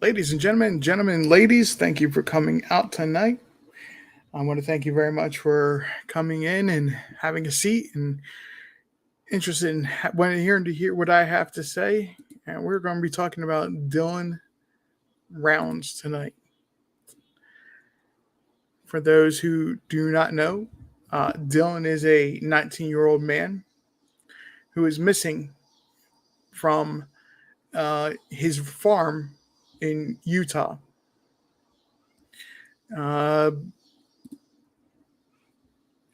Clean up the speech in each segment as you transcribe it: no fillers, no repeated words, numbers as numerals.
Ladies and gentlemen and ladies, thank you for coming out tonight. I want to thank you very much for coming in and having a seat and interested in when hearing to hear what I have to say. And we're going to be talking about Dylan Rounds tonight. For those who do not know, Dylan is a 19-year-old man who is missing from his farm in Utah. Uh,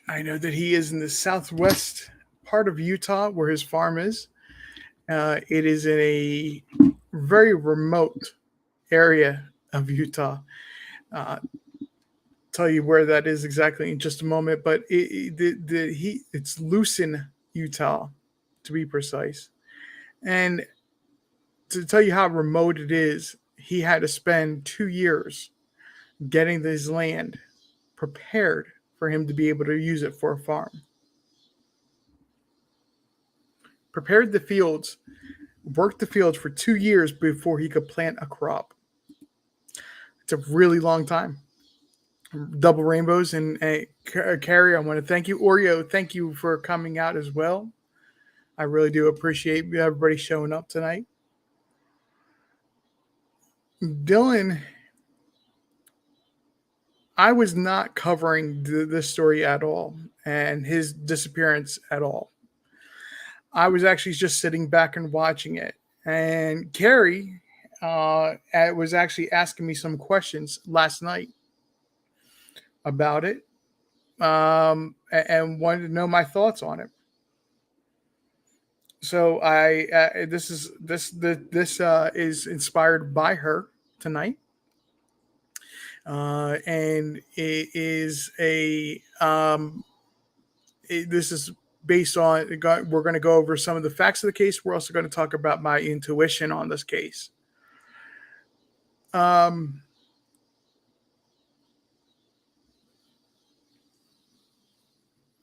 I know that he is in the southwest part of Utah where his farm is. It is in a very remote area of Utah. Uh, tell you where that is exactly in just a moment, but it's Lucin, Utah, to be precise. And to tell you how remote it is, he had to spend 2 years getting this land prepared for him to be able to use it for a farm. Prepared the fields, worked the fields for 2 years before he could plant a crop. It's a really long time. Double rainbows and Carrie, I want to thank you. Oreo, thank you for coming out as well. I really do appreciate everybody showing up tonight. Dylan, I was not covering this story at all and his disappearance at all. I was actually just sitting back and watching it. And Carrie was actually asking me some questions last night about it, and wanted to know my thoughts on it. So I this is inspired by her tonight, and it is this is based on we're going to go over some of the facts of the case. We're also going to talk about my intuition on this case.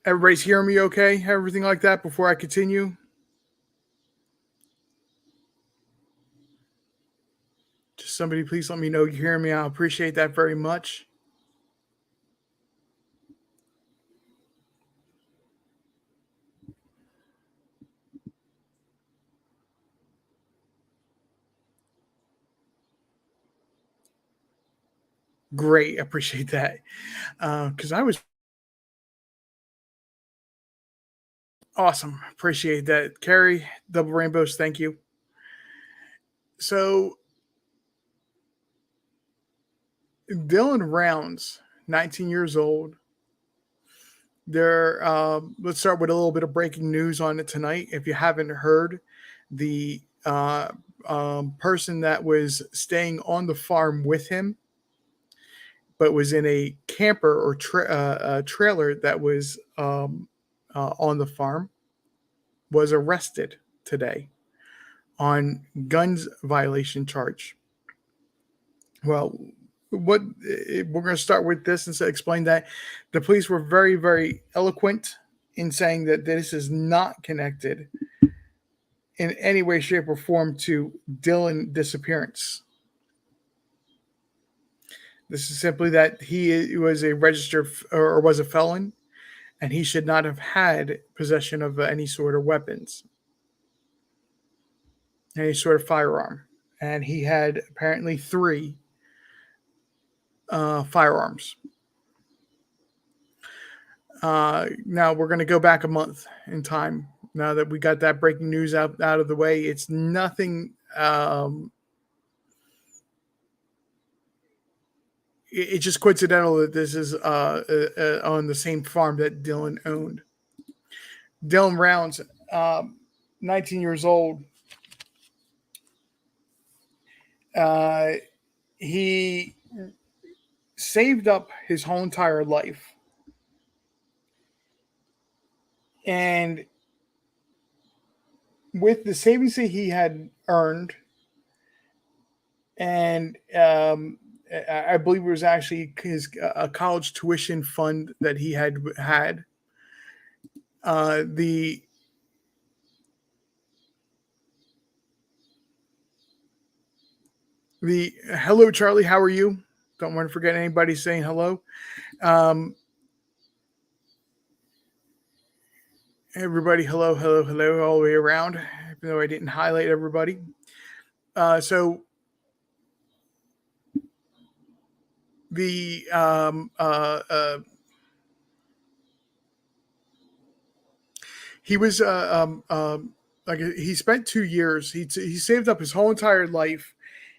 Everybody's hearing me okay? Everything like that before I continue? Just somebody please let me know you hear me. I appreciate that very much. Great. I appreciate that. Because I was awesome. Appreciate that. Carrie, double rainbows, thank you. So Dylan Rounds, 19 years old. Let's start with a little bit of breaking news on it tonight. If you haven't heard, the person that was staying on the farm with him, but was in a camper or trailer that was on the farm, was arrested today on guns violation charge. Well, what we're going to start with this and explain that the police were very, very eloquent in saying that this is not connected in any way, shape, or form to Dylan disappearance. This is simply that he was a registered or was a felon, and he should not have had possession of any sort of weapons, any sort of firearm. And he had apparently three firearms. Now we're going to go back a month in time. Now that we got that breaking news out of the way, it's nothing. It's just coincidental that this is on the same farm that Dylan owned. Dylan Rounds, 19 years old. He saved up his whole entire life. And with the savings that he had earned, and I believe it was actually his a college tuition fund that he had. The The hello, Charlie. How are you? Don't want to forget anybody saying hello. Um, Everybody, hello, hello, hello, all the way around. Even though I didn't highlight everybody. So the he was like he spent 2 years. He saved up his whole entire life,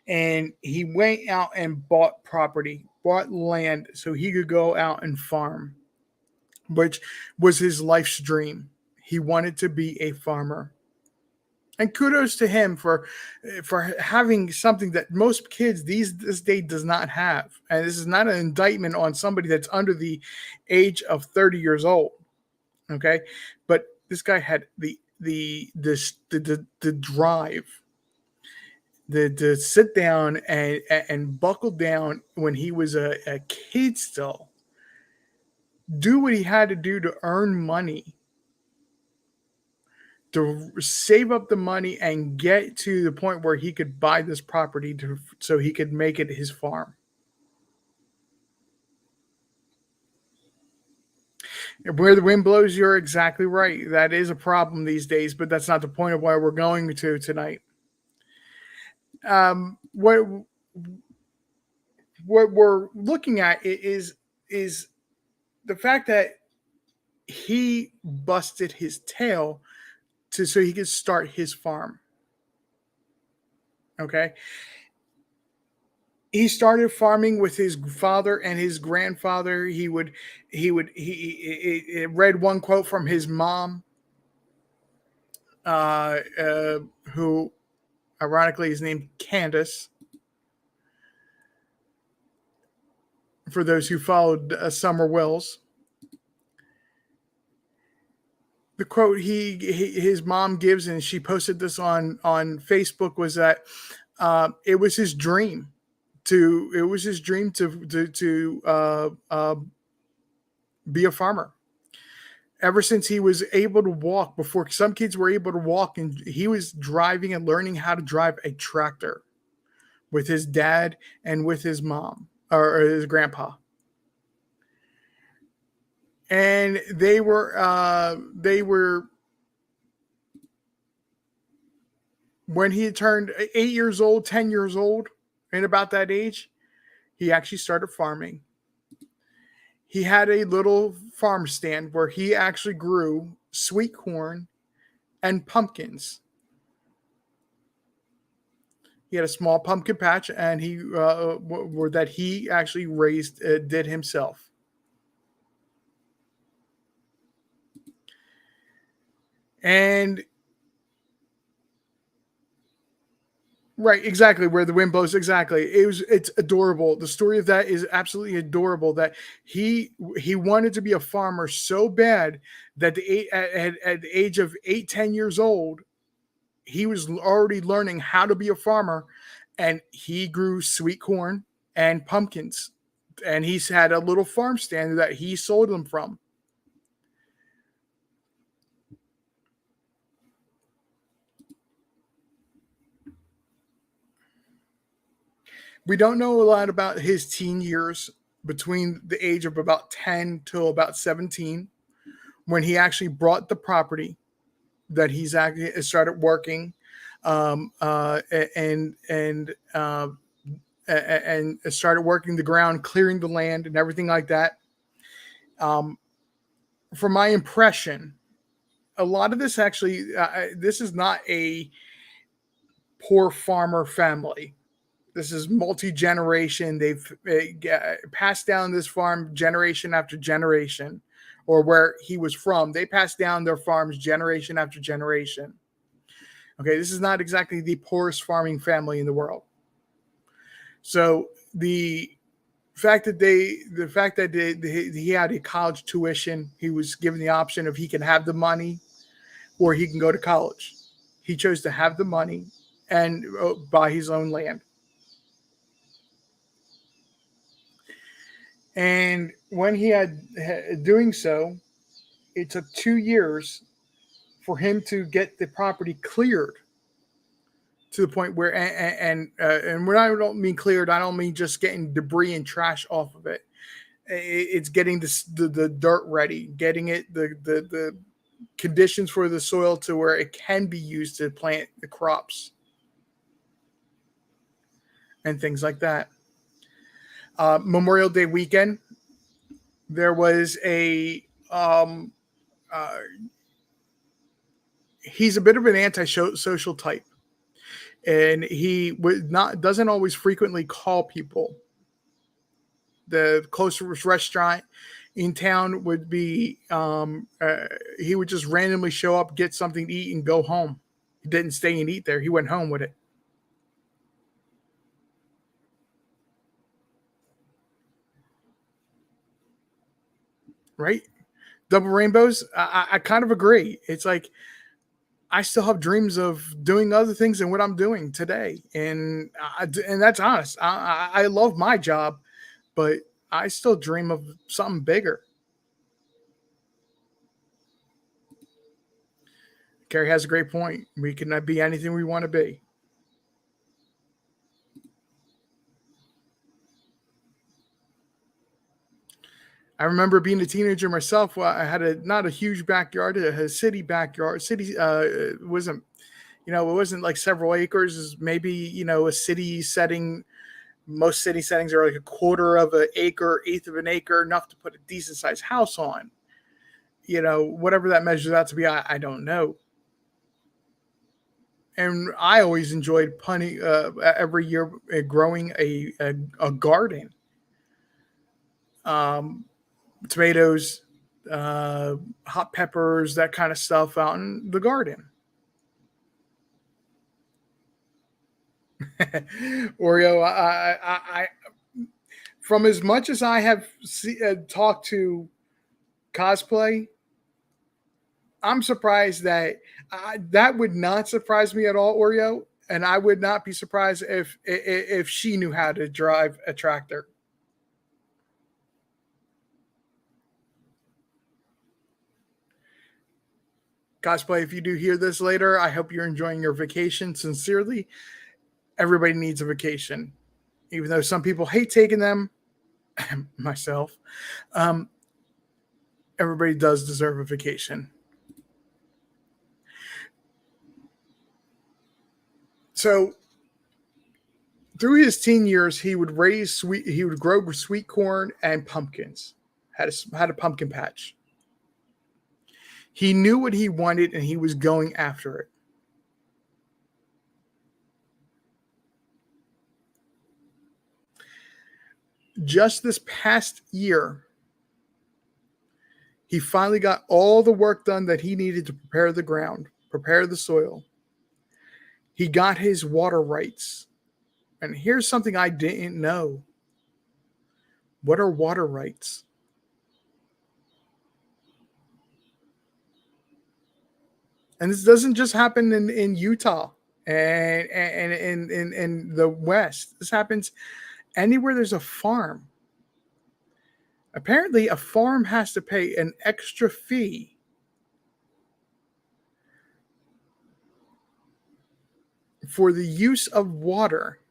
and he went out and bought property, bought land, so he could go out and farm, which was his life's dream. He wanted to be a farmer. And kudos to him for having something that most kids this day does not have. And this is not an indictment on somebody that's under the age of 30 years old. Okay, but this guy had the drive, the sit down and buckle down when he was a kid still, do what he had to do to earn money, to save up the money and get to the point where he could buy this property so he could make it his farm. Where the wind blows, you're exactly right. That is a problem these days, but that's not the point of why we're going to tonight. What we're looking at is the fact that he busted his tail so he could start his farm. Okay, he started farming with his father and his grandfather. He read one quote from his mom, who ironically is named Candace. For those who followed Summer Wells, the quote his mom gives, and she posted this on Facebook, was that it was his dream to be a farmer. Ever since he was able to walk, before some kids were able to walk, and he was driving and learning how to drive a tractor with his dad and with his mom or his grandpa. And they were when he turned 8 years old, 10 years old, and about that age, he actually started farming. He had a little farm stand where he actually grew sweet corn and pumpkins. He had a small pumpkin patch, and that he actually raised, did himself. And right, exactly, where the wind blows, exactly. It's adorable. The story of that is absolutely adorable. That he wanted to be a farmer so bad that at the age of 8-10 years old, he was already learning how to be a farmer, and he grew sweet corn and pumpkins, and he's had a little farm stand that he sold them from. We don't know a lot about his teen years between the age of about 10 till about 17, when he actually brought the property that he's actually started working, and started working the ground, clearing the land, and everything like that. From my impression, a lot of this actually, this is not a poor farmer family. This is multi-generation. They've passed down this farm generation after generation, or where he was from. They passed down their farms generation after generation. Okay, this is not exactly the poorest farming family in the world. So the fact that he had a college tuition, he was given the option of he can have the money or he can go to college. He chose to have the money and buy his own land. And when he had doing so, it took 2 years for him to get the property cleared to the point where and when I don't mean cleared, I don't mean just getting debris and trash off of it. It's getting the dirt ready, getting it the conditions for the soil to where it can be used to plant the crops and things like that. Memorial Day weekend, there was a uh, he's a bit of an antisocial type, and he would not doesn't always frequently call people. The closest restaurant in town would be he would just randomly show up, get something to eat, and go home. He didn't stay and eat there. He went home with it. Right? Double rainbows. I kind of agree. It's like I still have dreams of doing other things than what I'm doing today, and that's honest. I love my job, but I still dream of something bigger. Carrie has a great point. We can be anything we want to be. I remember being a teenager myself. Well, I had a not a huge backyard, a city backyard. City it wasn't, it wasn't like several acres. Maybe a city setting. Most city settings are like a quarter of an acre, eighth of an acre, enough to put a decent sized house on. Whatever that measures out to be, I don't know. And I always enjoyed punting every year, growing a garden. Um, Tomatoes, hot peppers, that kind of stuff out in the garden. Oreo, from as much as I have talked to cosplay, I'm surprised that would not surprise me at all, Oreo, and I would not be surprised if she knew how to drive a tractor. Cosplay, if you do hear this later, I hope you're enjoying your vacation. Sincerely, everybody needs a vacation, even though some people hate taking them. Myself, um, everybody does deserve a vacation. So through his teen years, he would grow sweet corn and pumpkins. Had a pumpkin patch. He knew what he wanted and he was going after it. Just this past year, he finally got all the work done that he needed to prepare the ground, prepare the soil. He got his water rights. And here's something I didn't know. What are water rights? And this doesn't just happen in Utah and in the West. This happens anywhere there's a farm. Apparently, a farm has to pay an extra fee for the use of water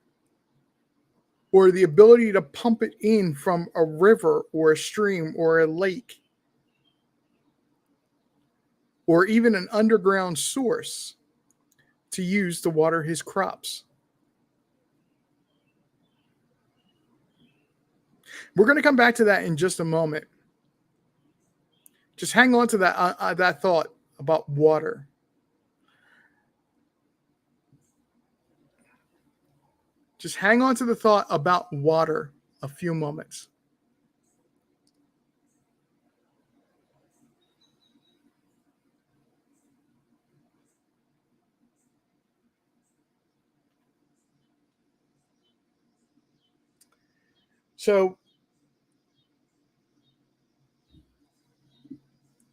or the ability to pump it in from a river or a stream or a lake or even an underground source to use to water his crops. We're going to come back to that in just a moment. Just hang on to that thought about water. Just hang on to the thought about water a few moments. So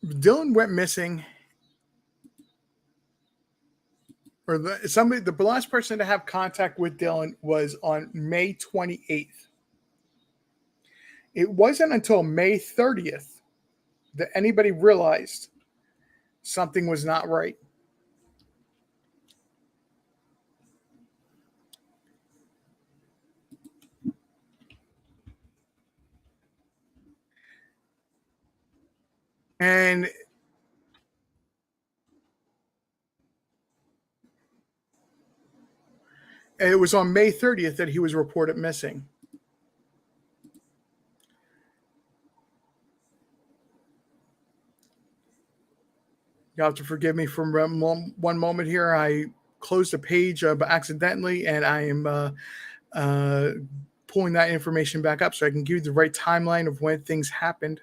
Dylan went missing, or the last person to have contact with Dylan was on May 28th. It wasn't until May 30th that anybody realized something was not right. and it was on May 30th that he was reported missing. You have to forgive me for one moment here. I closed a page accidentally, and I am uh, pulling that information back up so I can give you the right timeline of when things happened.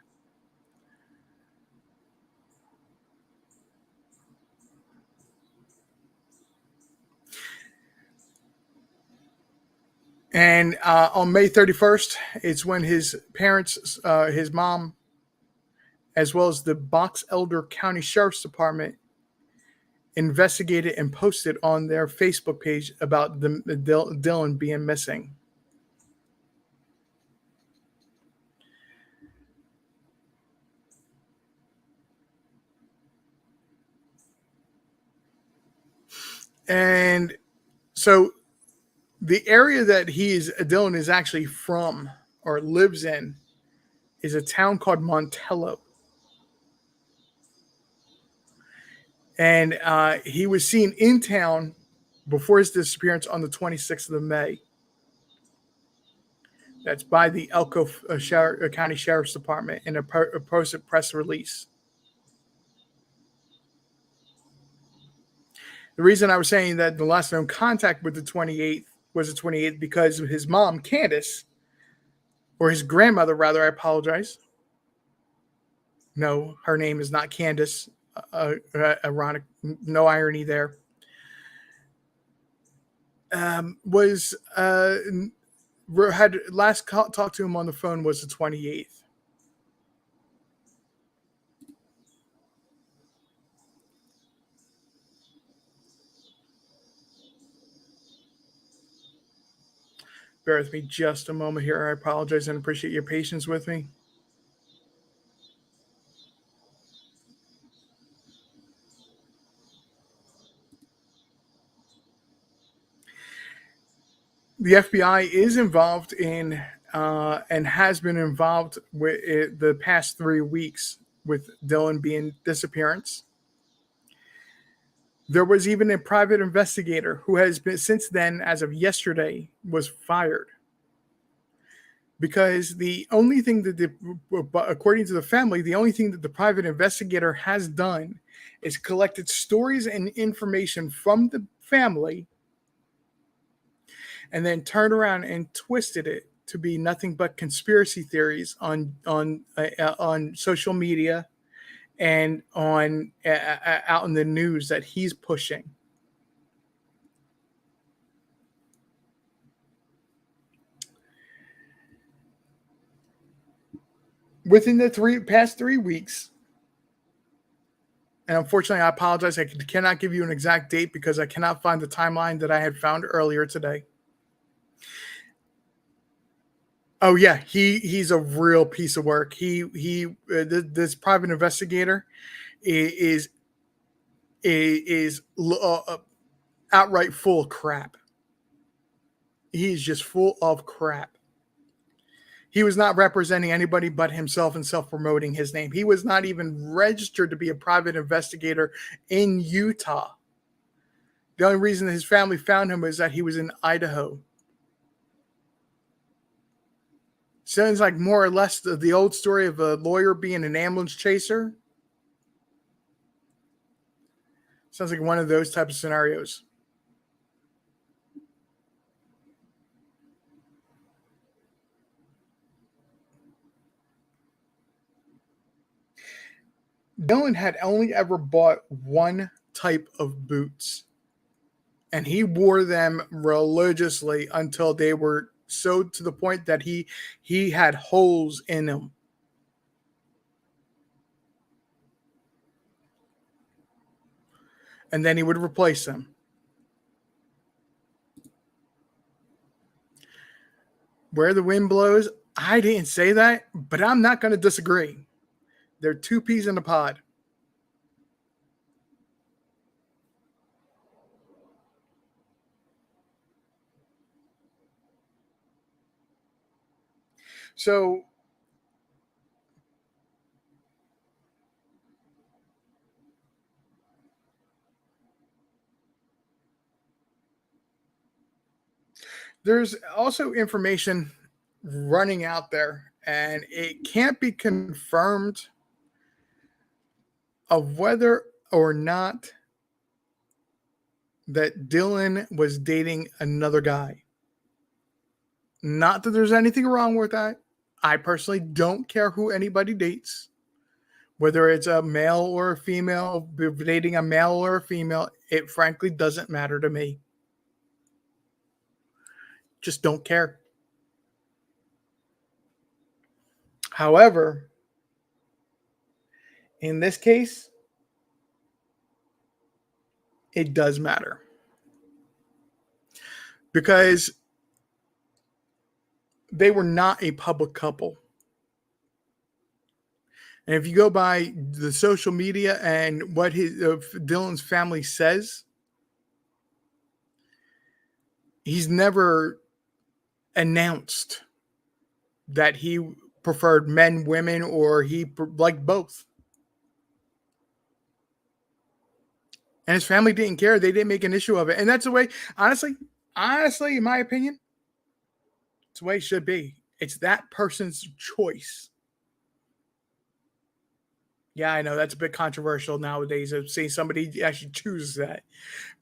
And on May 31st, it's when his parents, his mom, as well as the Box Elder County Sheriff's Department, investigated and posted on their Facebook page about Dylan being missing. And so the area that Dylan is actually from or lives in is a town called Montello. And he was seen in town before his disappearance on the 26th of May. That's by the Elko County Sheriff's Department in a posted press release. The reason I was saying that the last known contact with the 28th was the 28th because his mom, Candace, or his grandmother, rather, I apologize. No, her name is not Candace. Ironic, no irony there. Was had last talked to him on the phone was the 28th. Bear with me just a moment here. I apologize and appreciate your patience with me. The FBI is involved in and has been involved with the past 3 weeks with Dylan being disappearance. There was even a private investigator who has been since then, as of yesterday, was fired because the only thing that according to the family, the only thing that the private investigator has done is collected stories and information from the family and then turned around and twisted it to be nothing but conspiracy theories on social media and on out in the news that he's pushing. Within the past 3 weeks, and unfortunately, I apologize, I cannot give you an exact date because I cannot find the timeline that I had found earlier today. Oh yeah, he's a real piece of work. This private investigator is outright full of crap. He's just full of crap. He was not representing anybody but himself and self-promoting his name. He was not even registered to be a private investigator in Utah. The only reason his family found him was that he was in Idaho. Sounds like more or less the old story of a lawyer being an ambulance chaser. Sounds like one of those types of scenarios. Dylan had only ever bought one type of boots, and he wore them religiously until they were so to the point that he had holes in them. And then he would replace them. Where the wind blows, I didn't say that, but I'm not going to disagree. They're two peas in a pod. So There's also information running out there, and it can't be confirmed of whether or not that Dylan was dating another guy. Not that there's anything wrong with that. I personally don't care who anybody dates, whether it's a male or a female, dating a male or a female. It frankly doesn't matter to me. Just don't care. However, in this case, it does matter because they were not a public couple. And if you go by the social media and what Dylan's family says, he's never announced that he preferred men, women, or he liked both. And his family didn't care. They didn't make an issue of it. And that's the way, honestly, in my opinion, it's the way it should be. It's that person's choice. Yeah, I know that's a bit controversial nowadays of saying somebody actually chooses that.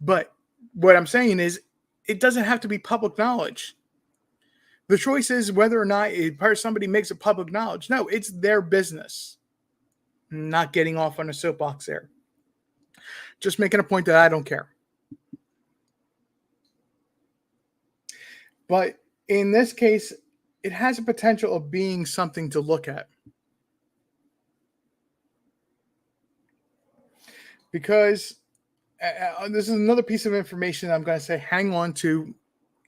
But what I'm saying is, it doesn't have to be public knowledge. The choice is whether or not somebody makes it public knowledge. No, it's their business. I'm not getting off on a soapbox there. Just making a point that I don't care. But in this case, it has a potential of being something to look at. Because this is another piece of information I'm going to say hang on to.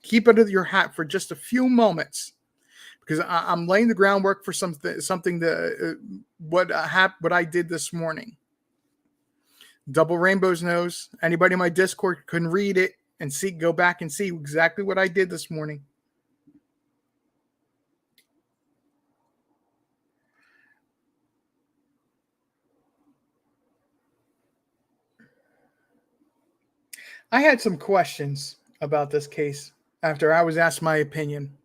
Keep under your hat for just a few moments. Because I'm laying the groundwork for something that what I did this morning. Double Rainbows knows. Anybody in my Discord can read it and go back and see exactly what I did this morning. I had some questions about this case after I was asked my opinion.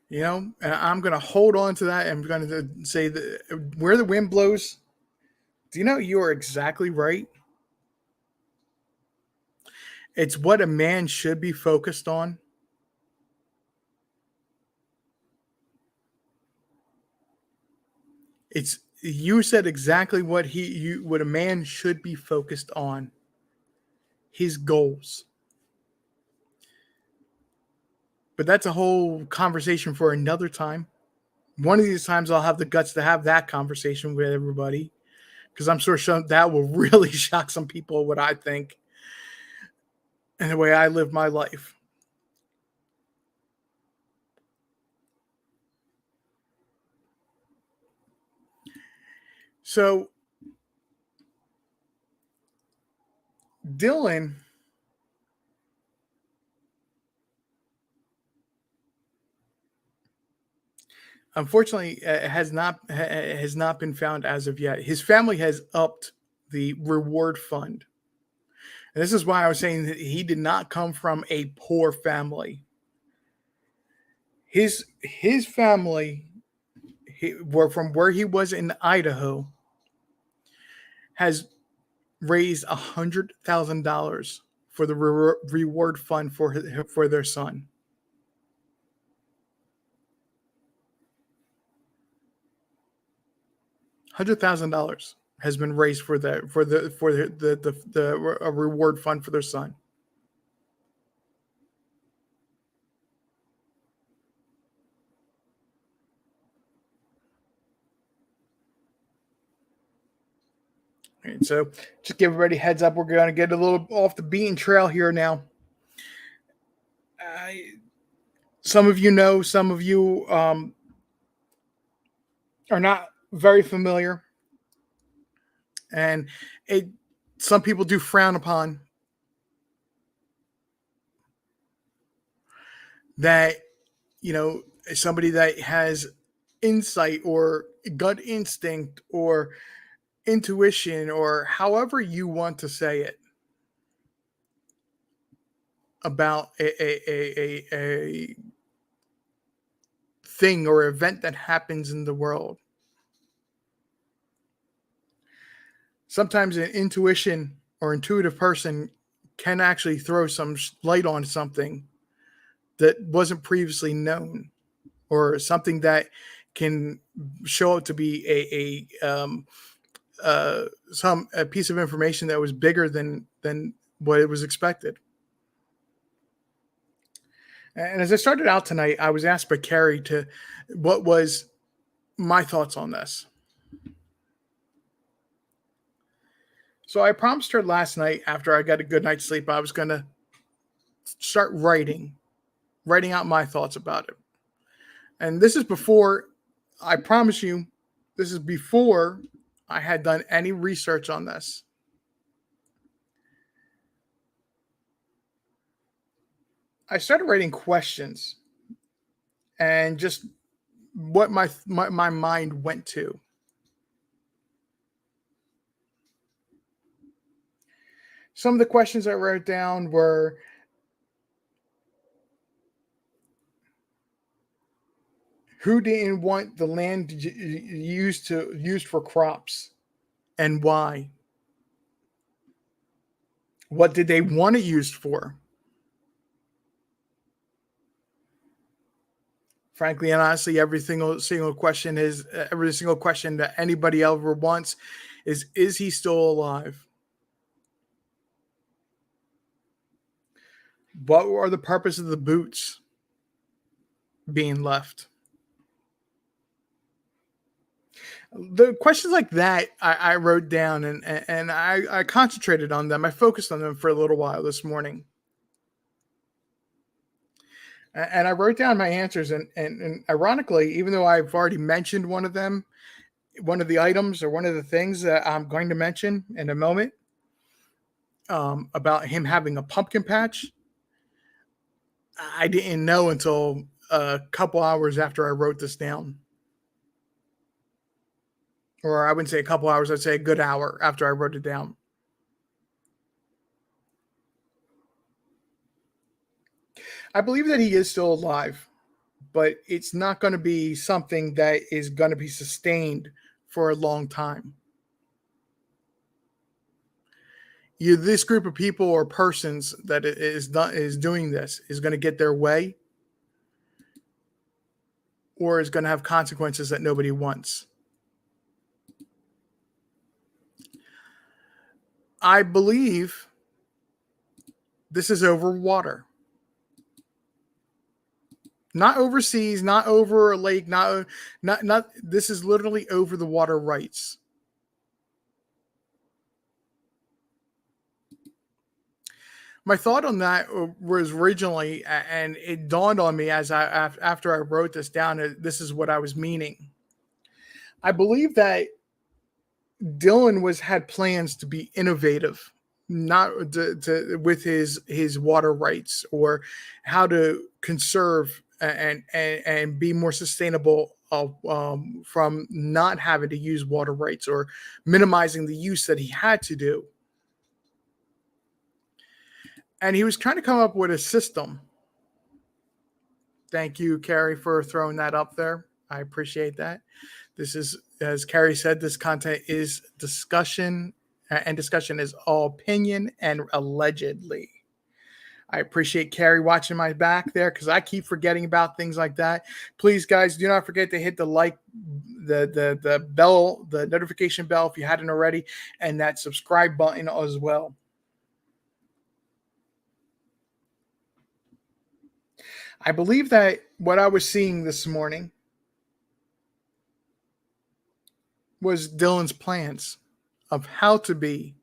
You know, and I'm going to hold on to that. I'm going to say that where the wind blows. Do you know you are exactly right? It's what a man should be focused on. You said exactly what what a man should be focused on. His goals. But that's a whole conversation for another time. One of these times I'll have the guts to have that conversation with everybody because I'm sure that will really shock some people what I think and the way I live my life. So Dylan unfortunately has not been found as of yet. His family has upped the reward fund. And this is why I was saying that he did not come from a poor family. His family were from where he was in Idaho has raised $100,000 for the reward fund for their son. $100,000 has been raised for the reward fund for their son. And so, just give everybody a heads up. We're going to get a little off the beaten trail here now. Some of you know, some of you are not very familiar, and some people do frown upon that. You know, somebody that has insight or gut instinct or intuition or however you want to say it about a thing or event that happens in the world. Sometimes an intuition or intuitive person can actually throw some light on something that wasn't previously known, or something that can show up to be a piece of information that was bigger than what it was expected. And as I started out tonight, I was asked by Carrie to what was my thoughts on this. So I promised her last night after I got a good night's sleep, I was going to start writing out my thoughts about it. And this is before, I promise you, this is before I had done any research on this. I started writing questions and just what my mind went to. Some of the questions I wrote down were, who didn't want the land used for crops, and why? What did they want it used for? Frankly and honestly, every single question that anybody ever wants is he still alive? What are the purpose of the boots being left? The questions like that I wrote down, and I concentrated on them. I focused on them for a little while this morning. And I wrote down my answers, and ironically, even though I've already mentioned one of them, one of the items or one of the things that I'm going to mention in a moment, about him having a pumpkin patch, I didn't know until a couple hours after I wrote this down. Or I wouldn't say a couple hours, I'd say a good hour after I wrote it down. I believe that he is still alive, but it's not going to be something that is going to be sustained for a long time. This group of people or persons that is doing this is going to get their way, or is going to have consequences that nobody wants. I believe this is over water. Not overseas, not over a lake, not this is literally over the water rights. My thought on that was originally, and it dawned on me as after I wrote this down, this is what I was meaning. I believe that Dylan had plans to be innovative, not with his water rights, or how to conserve and be more sustainable from not having to use water rights, or minimizing the use that he had to do. And he was trying to come up with a system. Thank you, Carrie, for throwing that up there. I appreciate that. This is, as Carrie said, this content is discussion, and discussion is all opinion and allegedly. I appreciate Carrie watching my back there, because I keep forgetting about things like that. Please, guys, do not forget to hit the the bell, the notification bell if you hadn't already, and that subscribe button as well. I believe that what I was seeing this morning was Dylan's plans of how to be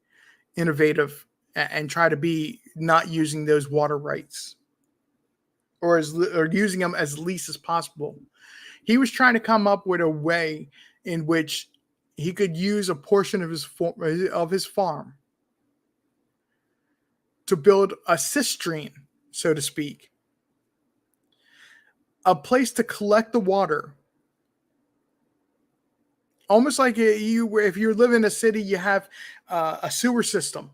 innovative and try to be not using those water rights, or using them as least as possible. He was trying to come up with a way in which he could use a portion of his farm to build a cistern, so to speak, a place to collect the water Almost like if you live in a city, you have a sewer system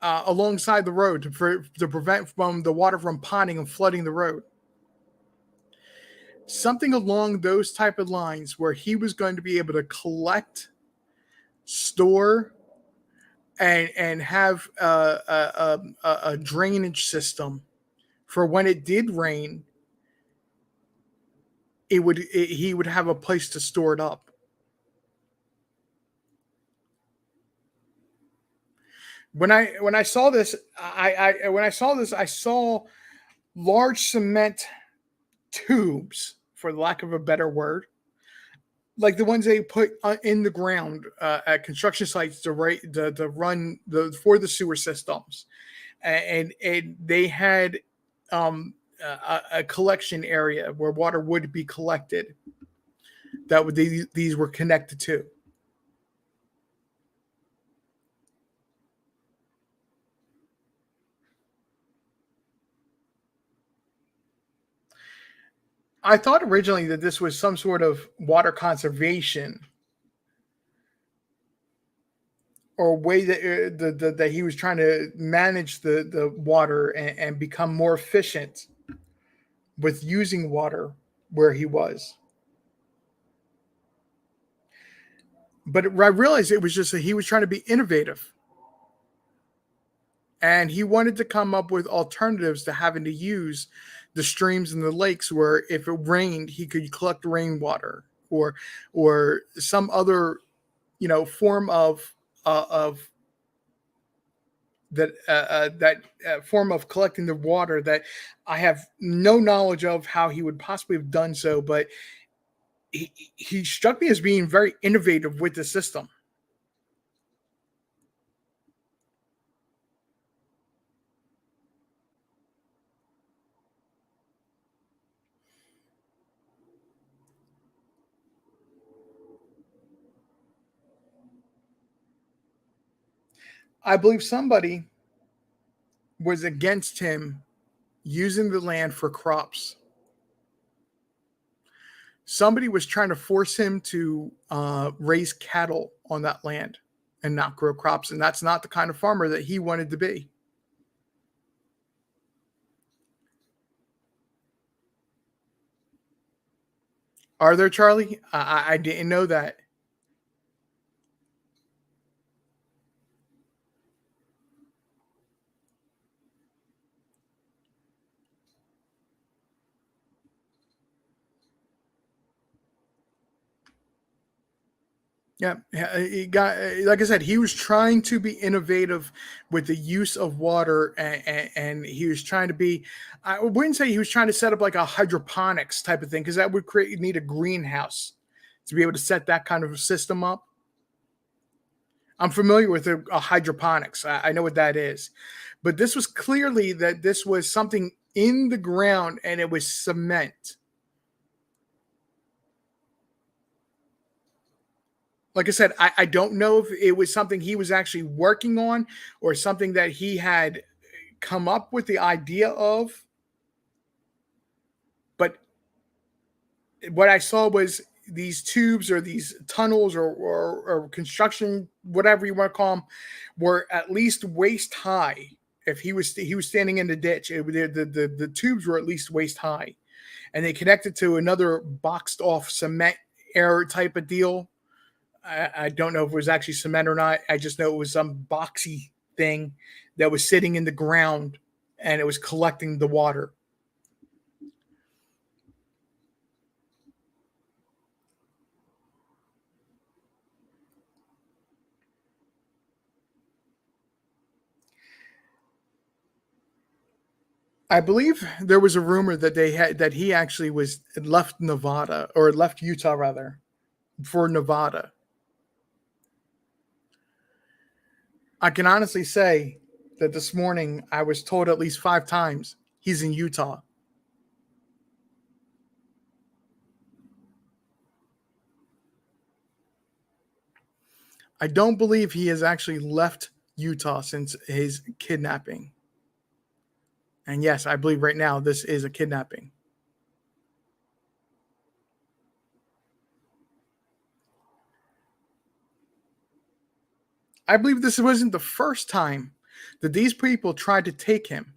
alongside the road to prevent from the water from ponding and flooding the road. Something along those type of lines where he was going to be able to collect, store, and have a drainage system for when it did rain. He would have a place to store it up. When I saw this, I saw large cement tubes, for lack of a better word, like the ones they put in the ground at construction sites to run for the sewer systems, and they had a collection area where water would be collected that these were connected to. I thought originally that this was some sort of water conservation or way that that he was trying to manage the water and become more efficient with using water where he was. But I realized it was just that he was trying to be innovative, and he wanted to come up with alternatives to having to use the streams and the lakes, where if it rained he could collect rainwater, or some other form of that form of collecting the water that I have no knowledge of how he would possibly have done so. But he struck me as being very innovative with the system. I believe somebody was against him using the land for crops. Somebody was trying to force him to raise cattle on that land and not grow crops, and that's not the kind of farmer that he wanted to be. Are there, Charlie? I didn't know that. Yeah, he got like I said, he was trying to be innovative with the use of water, and he was trying to be. I wouldn't say he was trying to set up like a hydroponics type of thing, because that would create need a greenhouse to be able to set that kind of a system up. I'm familiar with a hydroponics. I know what that is, but this was clearly that this was something in the ground and it was cement. Like I said, I don't know if it was something he was actually working on or something that he had come up with the idea of. But what I saw was these tubes or these tunnels or construction, whatever you want to call them, were at least waist high. If he was standing in the ditch, the tubes were at least waist high, and they connected to another boxed off cement air type of deal. I don't know if it was actually cement or not. I just know it was some boxy thing that was sitting in the ground and it was collecting the water. I believe there was a rumor that they had that he actually was left Nevada or left Utah rather for Nevada. I can honestly say that this morning I was told at least 5 times he's in Utah. I don't believe he has actually left Utah since his kidnapping. And yes, I believe right now this is a kidnapping. I believe this wasn't the first time that these people tried to take him,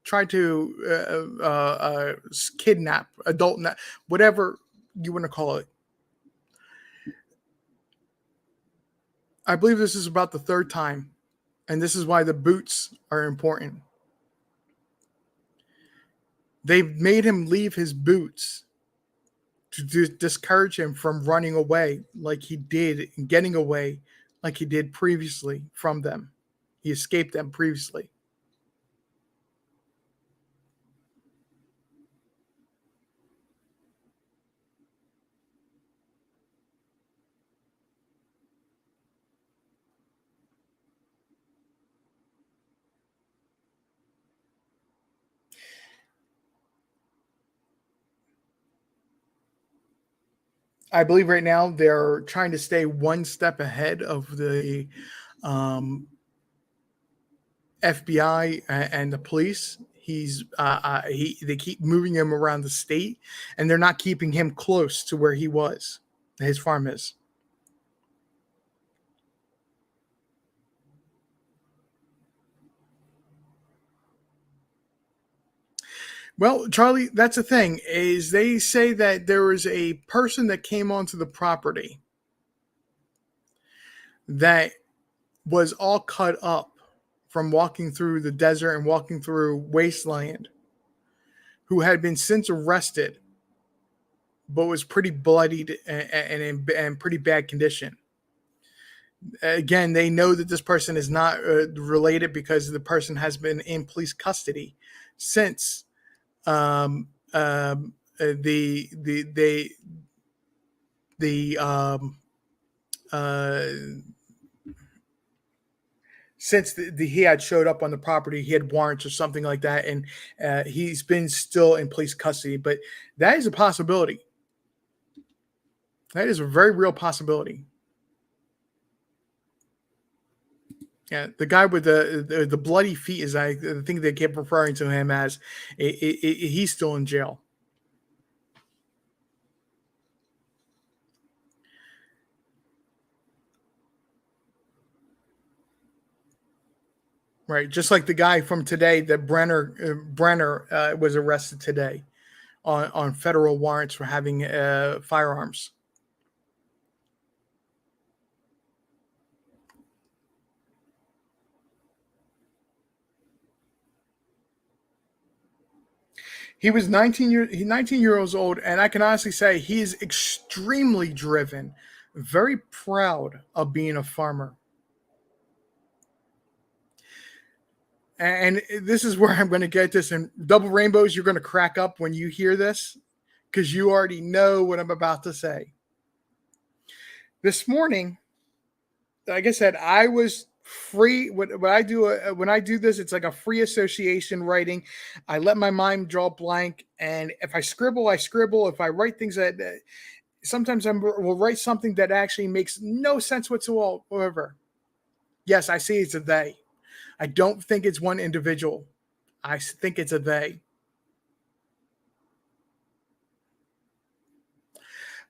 tried to kidnap, whatever you want to call it. I believe this is about the third time, and this is why the boots are important. They've made him leave his boots to discourage him from running away like he did, and getting away like he did previously from them. He escaped them previously. I believe right now they're trying to stay one step ahead of the um, FBI and the police. They keep moving him around the state, and they're not keeping him close to where he was. His farm is. Well, Charlie, that's the thing is they say that there was a person that came onto the property that was all cut up from walking through the desert and walking through wasteland, who had been since arrested, but was pretty bloodied and pretty bad condition. Again, they know that this person is not related because the person has been in police custody since um, the uh, since he had showed up on the property, he had warrants or something like that, and he's been still in police custody. But that is a possibility. That is a very real possibility. Yeah, the guy with the bloody feet is I think they kept referring to him as he's still in jail. Right, just like the guy from today, that Brenner was arrested today on federal warrants for having firearms. He was 19 years old, and I can honestly say he is extremely driven, very proud of being a farmer. And this is where I'm going to get this. And double rainbows, you're going to crack up when you hear this because you already know what I'm about to say. This morning, like I said, I was free. When I do when I do this, it's like a free association writing. I let my mind draw blank, and if I scribble, I scribble. If I write things that sometimes I will write something that actually makes no sense whatsoever. Yes, I see it's a they. I don't think it's one individual. I think it's a they.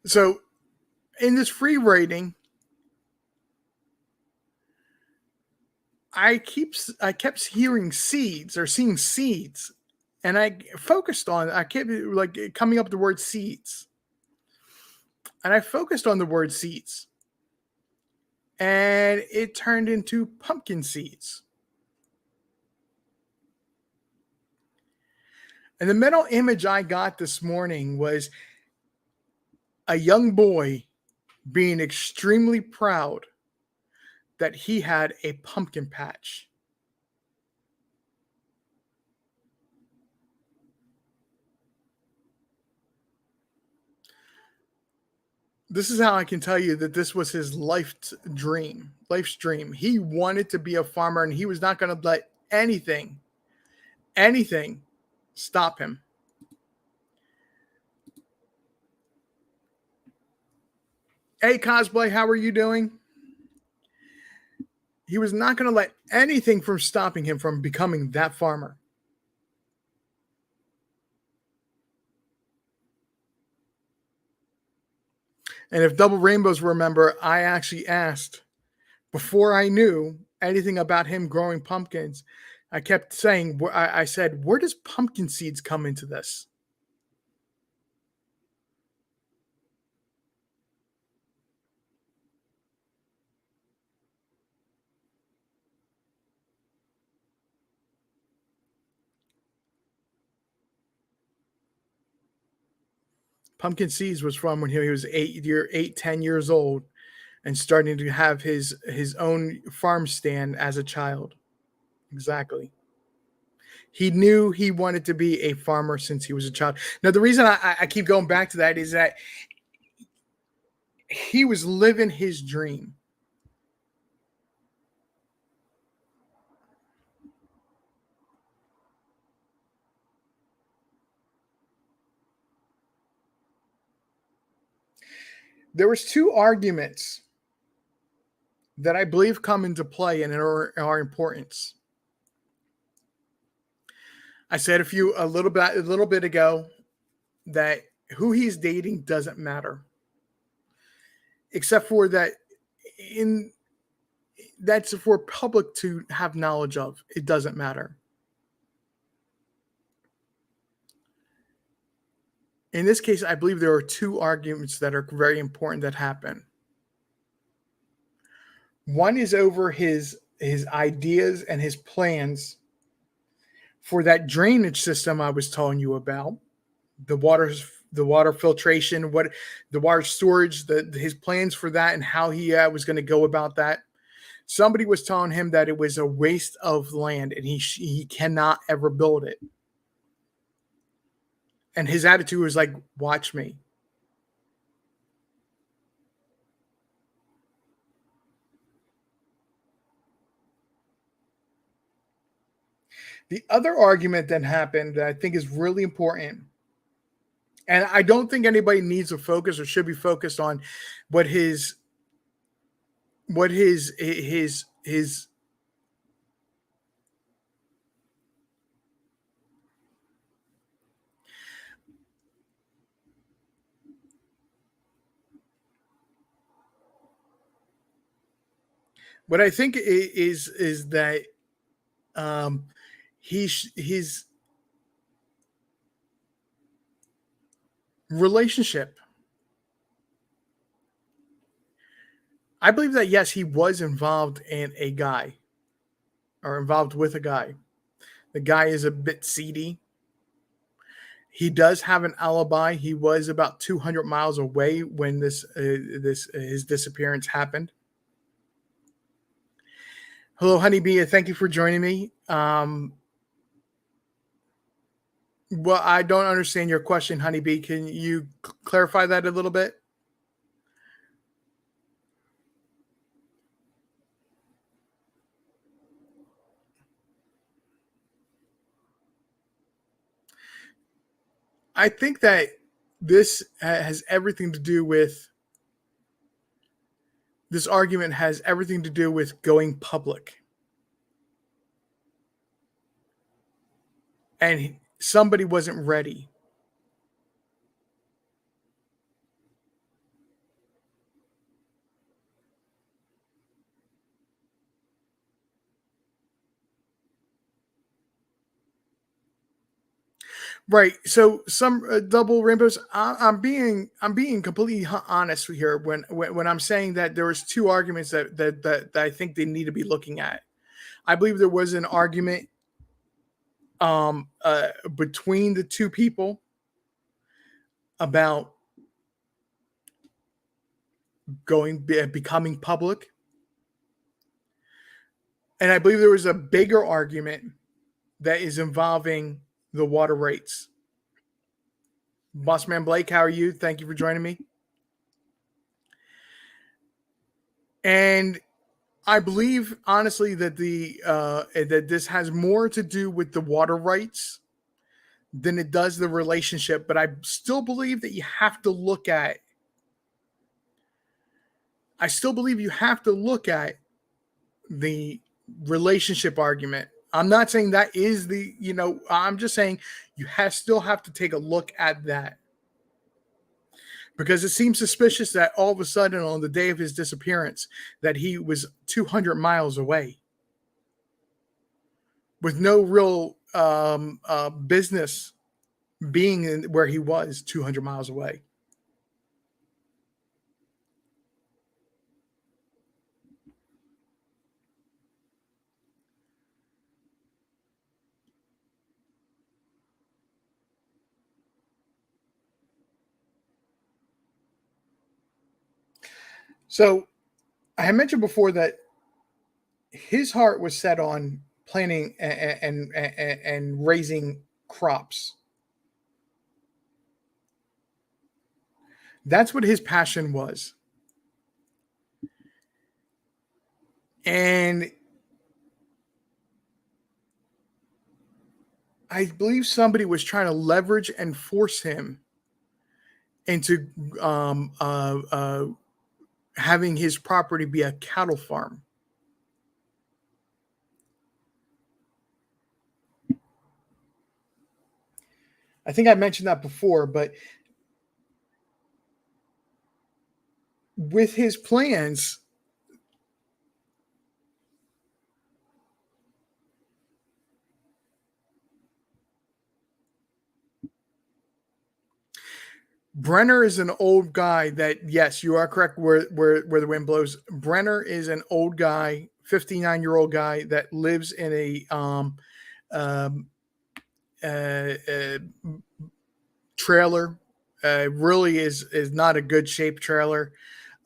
So in this free rating, I kept hearing seeds or seeing seeds, and I kept like coming up with the word seeds, and I focused on the word seeds, and it turned into pumpkin seeds. And the mental image I got this morning was a young boy being extremely proud that he had a pumpkin patch. This is how I can tell you that this was his dream. Life's dream. He wanted to be a farmer, and he was not going to let anything stop him. Hey, Cosplay, how are you doing? He was not going to let anything from stopping him from becoming that farmer. And if Double Rainbows remember, I actually asked Before I knew anything about him growing pumpkins, I kept saying, I said, where does pumpkin seeds come into this? Pumpkin seeds was from when he was 10 years old and starting to have his own farm stand as a child. Exactly. He knew he wanted to be a farmer since he was a child. Now, the reason I keep going back to that is that he was living his dream. There was two arguments that I believe come into play and are importance. I said a little bit ago that who he's dating doesn't matter, except for that in that's for public to have knowledge of. It doesn't matter. In this case, I believe there are two arguments that are very important that happen. One is over his ideas and his plans for that drainage system I was telling you about, the water filtration, what the water storage, his plans for that, and how he was going to go about that. Somebody was telling him that it was a waste of land and he cannot ever build it. And his attitude was like, "Watch me." The other argument that happened that I think is really important, and I don't think anybody needs to focus or should be focused on what his what I think is that um his relationship. I believe that yes, he was involved in a guy or involved with a guy. The guy is a bit seedy. He does have an alibi. He was about 200 miles away when this his disappearance happened. Hello, Honeybee. Thank you for joining me. Well, I don't understand your question, Honeybee. Can you clarify that a little bit? I think that has everything to do with this argument has everything to do with going public. And somebody wasn't ready. Right. So some double rainbows. I'm being completely honest here when I'm saying that there was two arguments that I think they need to be looking at. I believe there was an argument between the two people about becoming public, and I believe there was a bigger argument that is involving the water rates. Bossman Blake, how are you? Thank you for joining me. And I believe honestly that that this has more to do with the water rights than it does the relationship. But I still believe that you have to look at. I still believe you have to look at the relationship argument. I'm not saying that is I'm just saying you still have to take a look at that because it seems suspicious that all of a sudden on the day of his disappearance that he was 200 miles away with no real business being in where he was 200 miles away. So I had mentioned before that his heart was set on planting and raising crops. That's what his passion was. And I believe somebody was trying to leverage and force him into having his property be a cattle farm. I think I mentioned that before, but with his plans, Brenner is an old guy that, yes, you are correct where the wind blows. Brenner is an old guy, 59-year-old guy that lives in a um, uh, trailer. Really is not a good shaped trailer.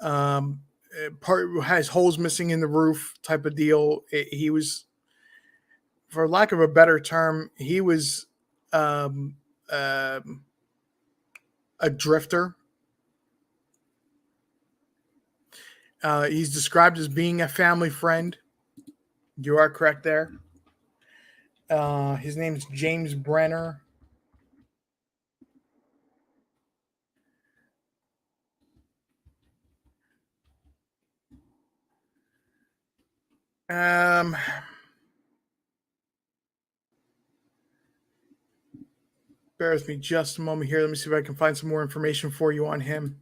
Um, Part has holes missing in the roof type of deal. He was, for lack of a better term, he was um, um, a drifter. He's described as being a family friend. You are correct there. His name is James Brenner. Um, Bear with me just a moment here. Let me see if I can find some more information for you on him.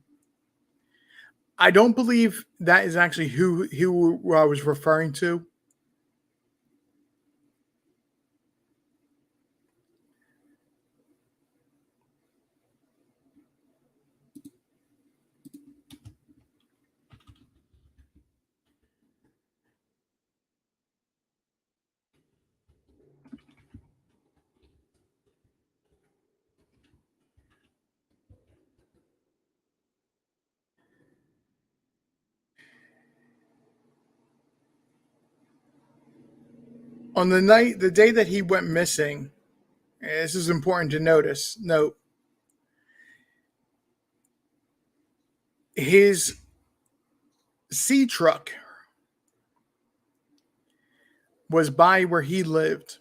I don't believe that is actually who I was referring to. On the day that he went missing, this is important to note, his sea truck was by where he lived.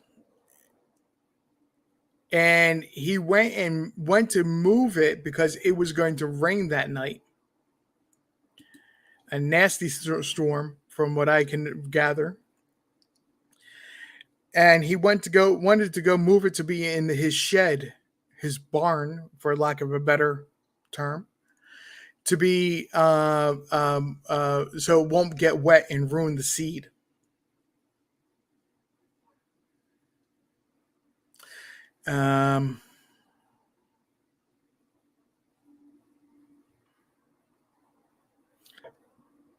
And he went to move it because it was going to rain that night. A nasty storm, from what I can gather. And he wanted to go move it to be in his shed, his barn, for lack of a better term, to be so it won't get wet and ruin the seed. Um,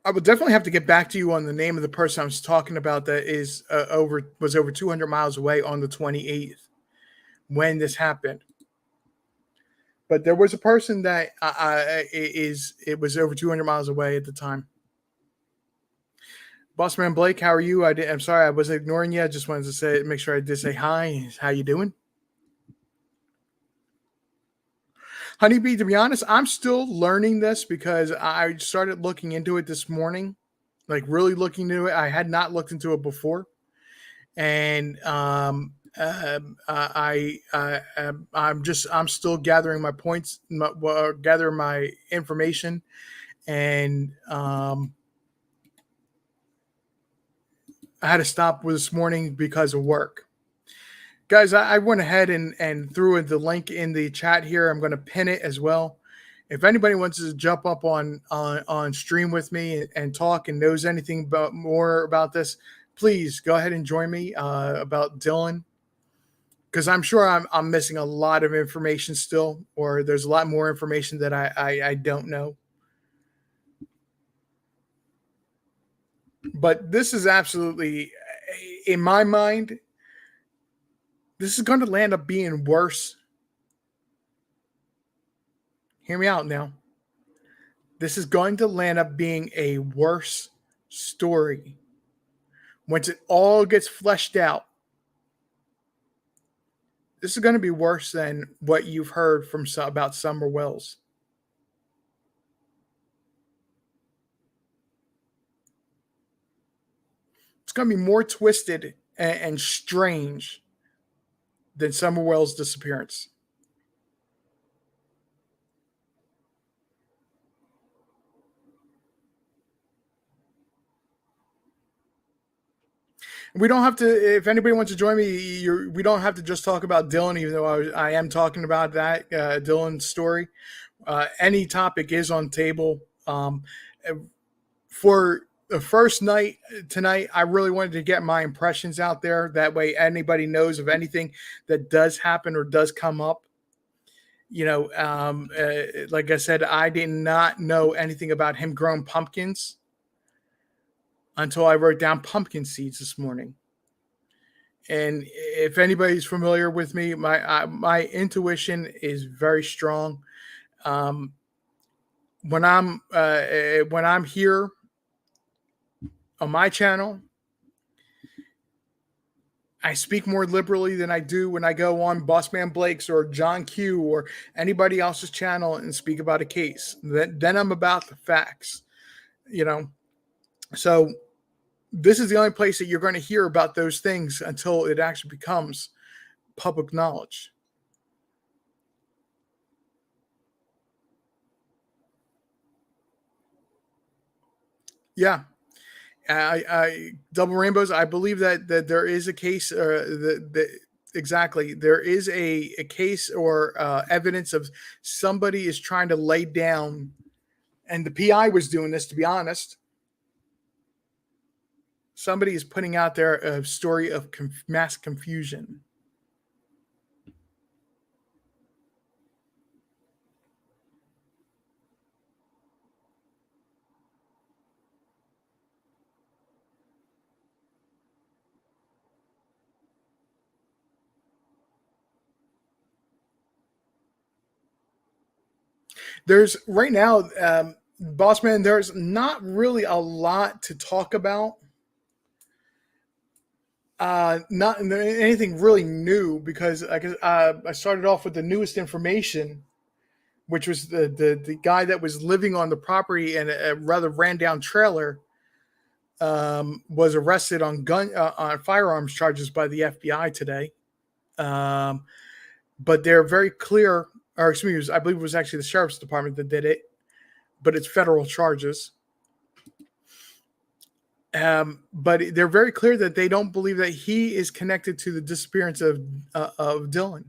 I would definitely have to get back to you on the name of the person I was talking about that is over 200 miles away on the 28th when this happened. But there was a person that it was over 200 miles away at the time. Bossman Blake, how are you? I'm sorry I wasn't ignoring you. I just wanted to make sure I did say hi. How you doing? Honeybee, to be honest, I'm still learning this because I started looking into it this morning, like really looking into it. I had not looked into it before, and I'm still gathering my points, gathering my information, and I had to stop this morning because of work. Guys, I went ahead and threw in the link in the chat here. I'm going to pin it as well. If anybody wants to jump up on stream with me and talk and knows anything about more about this, please go ahead and join me about Dylan, because I'm sure I'm missing a lot of information still, or there's a lot more information that I don't know. But this is absolutely, in my mind, this is going to land up being worse. Hear me out now. This is going to land up being a worse story once it all gets fleshed out. This is going to be worse than what you've heard from about Summer Wells. It's going to be more twisted and strange than Summer Wells' disappearance. We don't have to. If anybody wants to join me, we don't have to just talk about Dylan, even though I am talking about that Dylan story. Any topic is on table. For the first night tonight, I really wanted to get my impressions out there. That way, anybody knows of anything that does happen or does come up. Like I said, I did not know anything about him growing pumpkins until I wrote down pumpkin seeds this morning. And if anybody's familiar with me, my intuition is very strong. When I'm here on my channel, I speak more liberally than I do when I go on Bossman Blake's or John Q or anybody else's channel and speak about a case. Then I'm about the facts, So this is the only place that you're going to hear about those things until it actually becomes public knowledge. Yeah. I double rainbows. I believe that there is a case, exactly. There is a case or evidence of somebody is trying to lay down, and the PI was doing this, to be honest. Somebody is putting out there a story of mass confusion. There's right now, Bossman, there's not really a lot to talk about. Not anything really new, because I started off with the newest information, which was the guy that was living on the property in a rather ran down trailer, was arrested on firearms charges by the FBI today. But they're very clear, or excuse me, I believe it was actually the sheriff's department that did it, but it's federal charges. But they're very clear that they don't believe that he is connected to the disappearance of Dylan.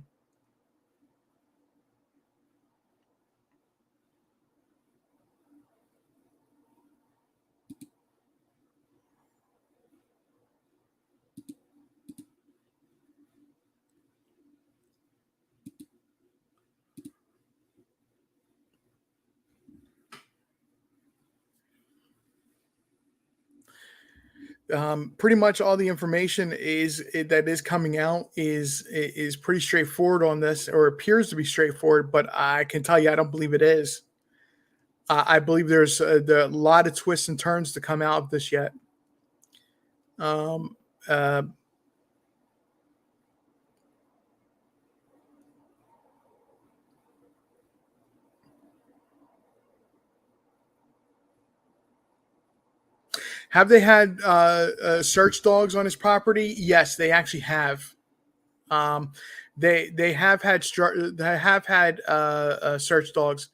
Pretty much all the information that is coming out is pretty straightforward on this, or appears to be straightforward. But I can tell you, I don't believe it is. I believe there's a lot of twists and turns to come out of this yet. Have they had search dogs on his property? Yes, they actually have. They have had search dogs.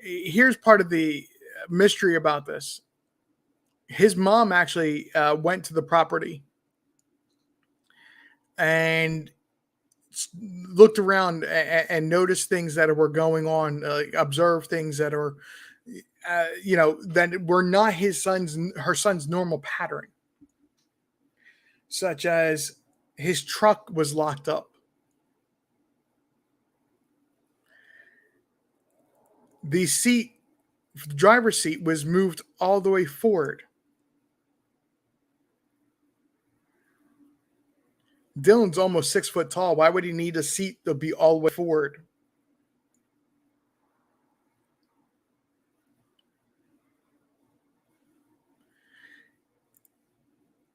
Here's part of the mystery about this. His mom actually went to the property, and looked around and noticed things that were going on, observed things that are, that were not her son's normal pattern, such as his truck was locked up. The seat, the driver's seat, was moved all the way forward. Dylan's almost 6 foot tall. Why would he need a seat to be all the way forward?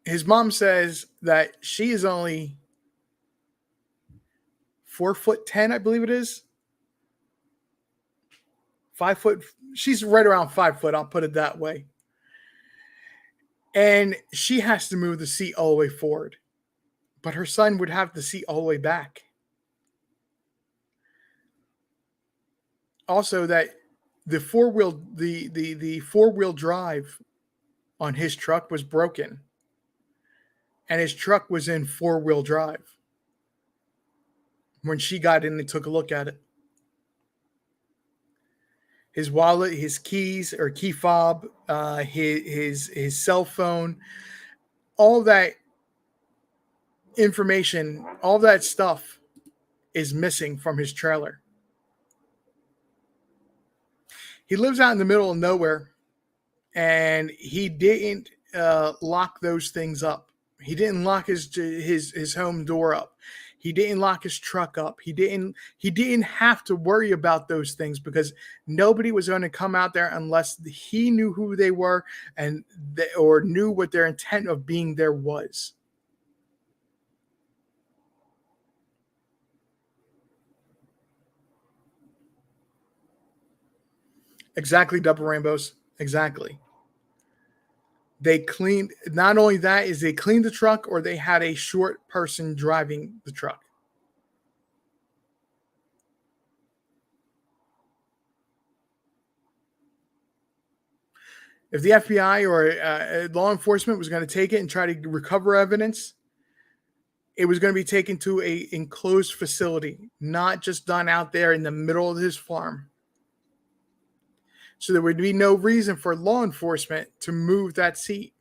His mom says that she is only 4'10", I believe it is. 5 foot. She's right around 5 foot. I'll put it that way. And she has to move the seat all the way forward. But her son would have the seat all the way back. Also, that the four-wheel drive on his truck was broken. And his truck was in four-wheel drive when she got in and took a look at it. His wallet, his keys or key fob, his cell phone, all that information, all that stuff is missing from his trailer. He lives out in the middle of nowhere, and he didn't lock those things up. He didn't lock his home door up. He didn't lock his truck up. He didn't have to worry about those things because nobody was going to come out there unless he knew who they were or knew what their intent of being there was. Exactly, double rainbows. Exactly. They cleaned, not only that, is they cleaned the truck or they had a short person driving the truck. If the FBI or law enforcement was going to take it and try to recover evidence, it was going to be taken to a enclosed facility, not just done out there in the middle of his farm. So there would be no reason for law enforcement to move that seat.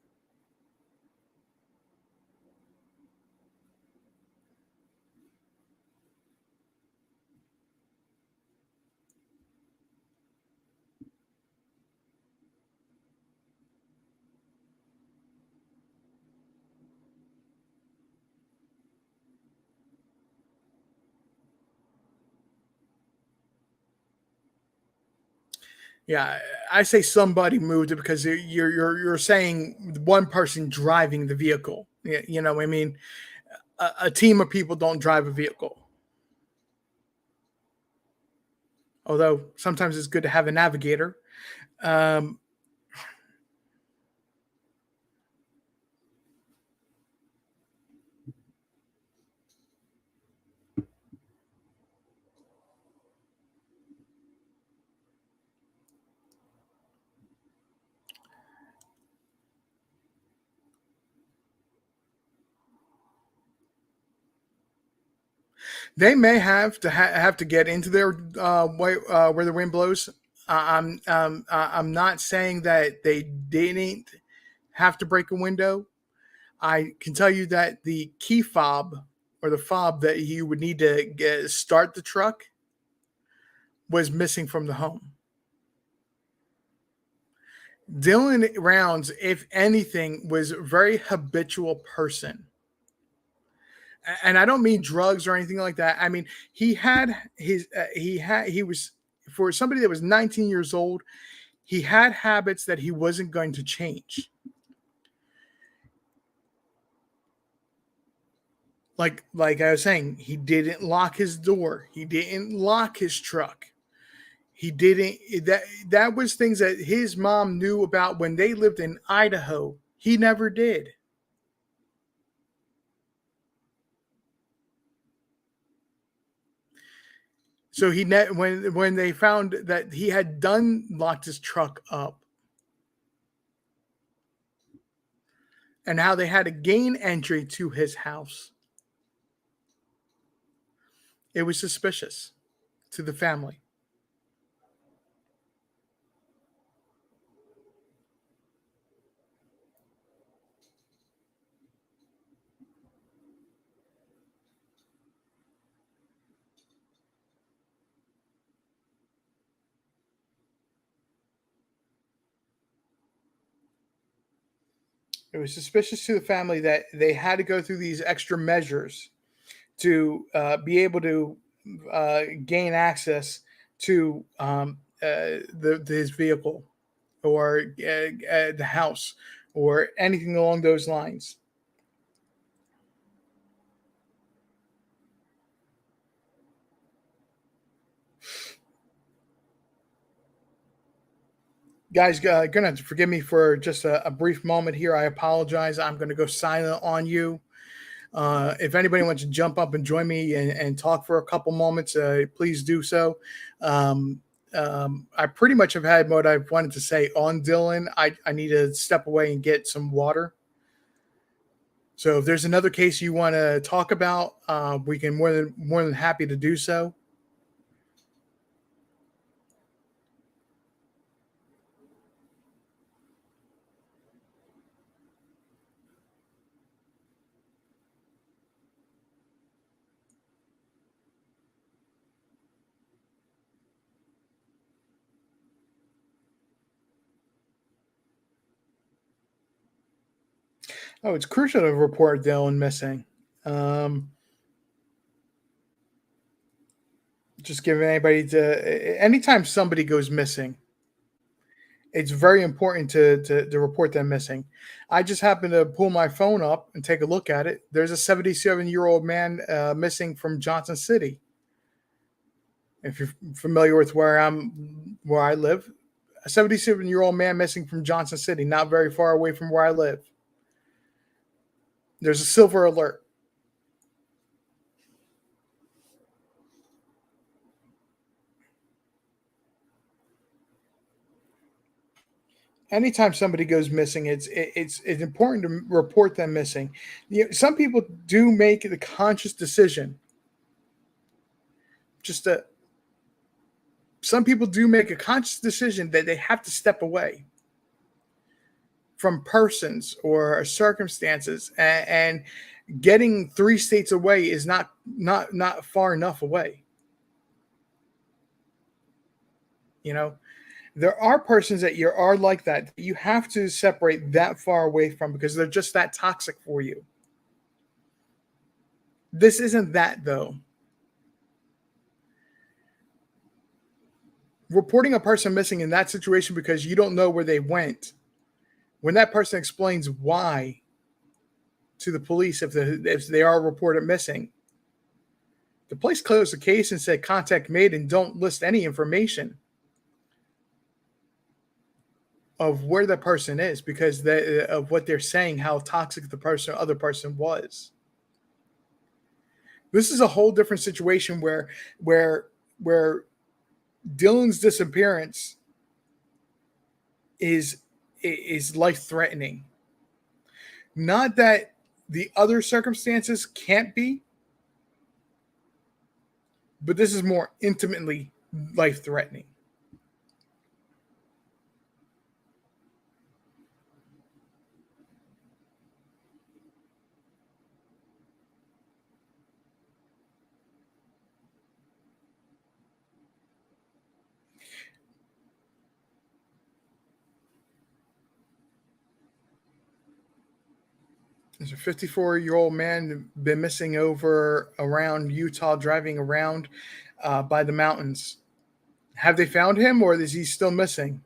Yeah, I say somebody moved it because you're saying one person driving the vehicle. I mean, a team of people don't drive a vehicle. Although sometimes it's good to have a navigator. Um, they may have to get into their where the wind blows. I'm not saying that they didn't have to break a window. I can tell you that the key fob or the fob that you would need to start the truck was missing from the home. Dylan Rounds, if anything, was a very habitual person. And I don't mean drugs or anything like that. I mean, he was, for somebody that was 19 years old, he had habits that he wasn't going to change. Like I was saying, he didn't lock his door. He didn't lock his truck. He didn't that was things that his mom knew about when they lived in Idaho. He never did. So when they found that he had done locked his truck up and how they had to gain entry to his house. It was suspicious to the family. It was suspicious to the family that they had to go through these extra measures to be able to gain access to his vehicle or the house or anything along those lines. Guys, gonna have to forgive me for just a brief moment here. I apologize. I'm gonna go silent on you. If anybody wants to jump up and join me and talk for a couple moments, please do so. Um, I pretty much have had what I've wanted to say on Dylan. I need to step away and get some water. So if there's another case you want to talk about, we can more than happy to do so. Oh, it's crucial to report Dylan missing. Um, just giving anybody to anytime somebody goes missing, it's very important to report them missing. I just happened to pull my phone up and take a look at it. There's a 77-year-old man missing from Johnson City. If you're familiar with where I live, a 77-year-old man missing from Johnson City, not very far away from where I live. There's a silver alert. Anytime somebody goes missing, it's important to report them missing. Some people do make the conscious decision. Just to, some people do make a conscious decision that they have to step away from persons or circumstances, and getting 3 states away is not far enough away. You know, there are persons that you are like that you have to separate that far away from because they're just that toxic for you. This isn't that though. Reporting a person missing in that situation because you don't know where they went, when that person explains why to the police, if they are reported missing, the police closed the case and said contact made and don't list any information of where the person is because of what they're saying, how toxic the other person was. This is a whole different situation where Dylan's disappearance is is life threatening. Not that the other circumstances can't be, but this is more intimately life threatening. There's a 54-year-old man been missing over around Utah, driving around by the mountains. Have they found him, or is he still missing?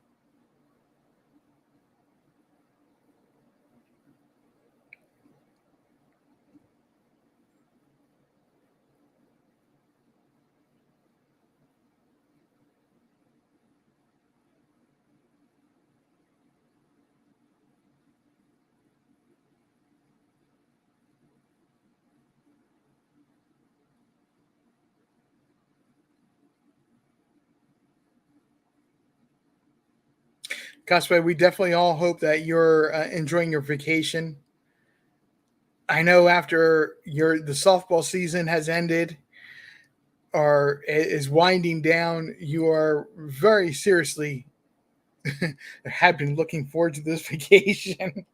Cosplay, we definitely all hope that you're enjoying your vacation. I know after the softball season has ended, is winding down, you are very seriously have been looking forward to this vacation.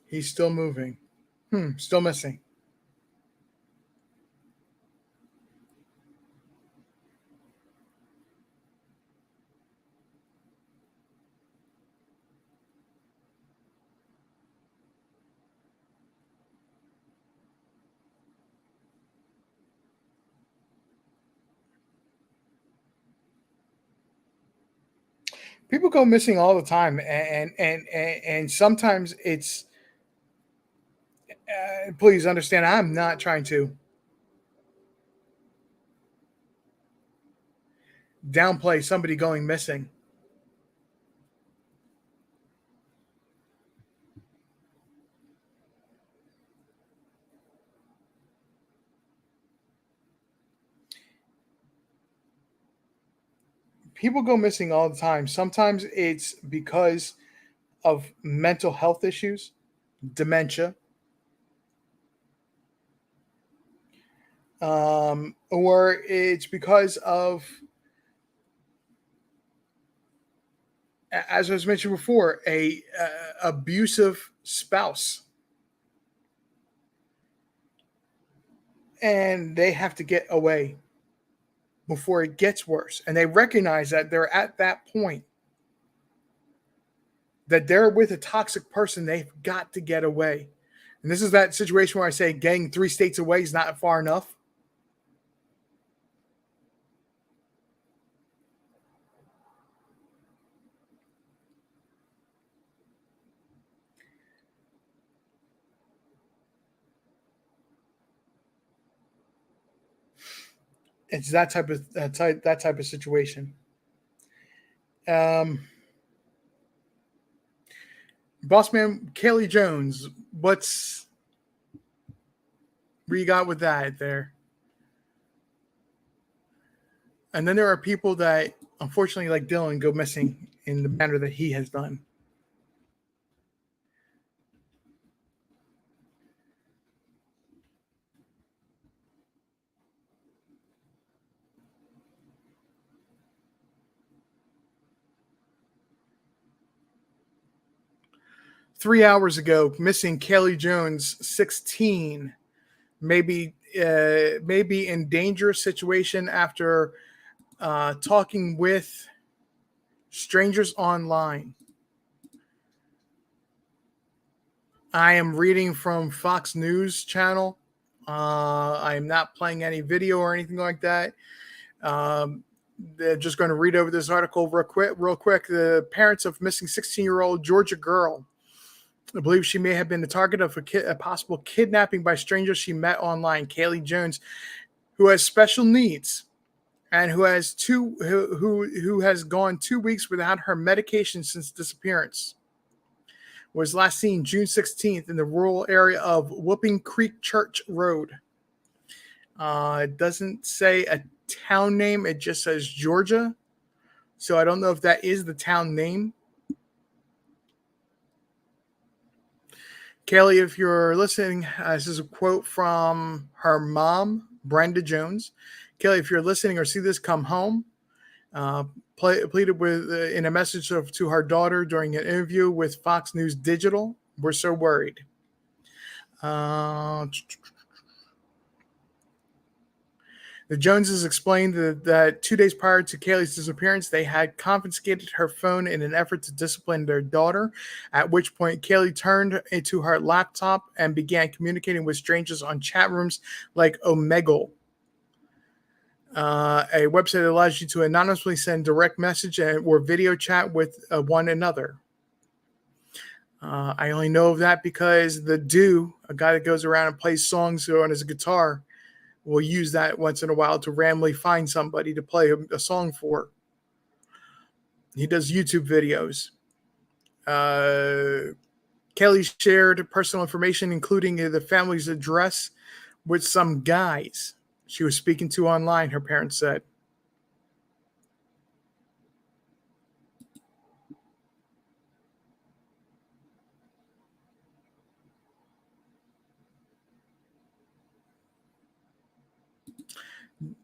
He's still moving. Still missing. People go missing all the time, and sometimes it's. Please understand, I'm not trying to downplay somebody going missing. People go missing all the time. Sometimes it's because of mental health issues, dementia, or it's because of, as I was mentioned before, a abusive spouse, and they have to get away before it gets worse. And they recognize that they're at that point that they're with a toxic person. They've got to get away. And this is that situation where I say getting 3 states away is not far enough. It's that type of situation. Um, Boss man, Kaylee Jones, what you got with that there? And then there are people that, unfortunately, like Dylan, go missing in the manner that he has done. 3 hours ago, missing Kaylee Jones, 16, maybe in dangerous situation after talking with strangers online. I am reading from Fox News channel. I am not playing any video or anything like that. Um, they're just going to read over this article real quick. Real quick, the parents of missing 16-year-old Georgia girl, I believe she may have been the target of a possible kidnapping by strangers she met online. Kaylee Jones, who has special needs and who has gone 2 weeks without her medication since disappearance, was last seen June 16th in the rural area of Whooping Creek Church Road. It doesn't say a town name, it just says Georgia. So I don't know if that is the town name. Kaylee, if you're listening, this is a quote from her mom, Brenda Jones. Kaylee, if you're listening or see this, come home. Pleaded with in a message to her daughter during an interview with Fox News Digital. We're so worried. The Joneses explained that 2 days prior to Kaylee's disappearance, they had confiscated her phone in an effort to discipline their daughter, at which point Kaylee turned to her laptop and began communicating with strangers on chat rooms like Omegle, a website that allows you to anonymously send direct message or video chat with one another. I only know of that because the Do, a guy that goes around and plays songs on his guitar, will use that once in a while to randomly find somebody to play a song for. He does YouTube videos. Kelly shared personal information, including the family's address, with some guys she was speaking to online, her parents said.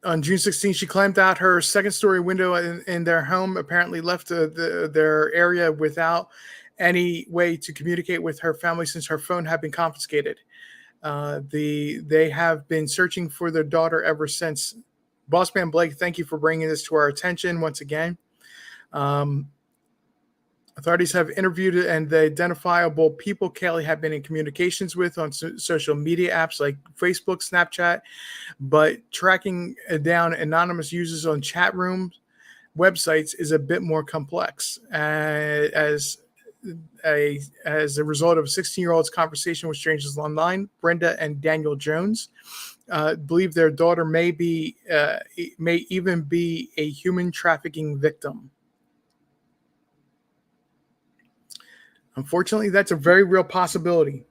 On June 16th, she climbed out her second story window in their home, apparently left their area without any way to communicate with her family since her phone had been confiscated. They have been searching for their daughter ever since. Bossman Blake, thank you for bringing this to our attention once again. Um, Authorities have interviewed and the identifiable people Kaylee had been in communications with on social media apps like Facebook, Snapchat, but tracking down anonymous users on chat rooms, websites is a bit more complex. As a result of a 16-year-old's conversation with strangers online, Brenda and Daniel Jones believe their daughter may even be a human trafficking victim. Unfortunately, that's a very real possibility.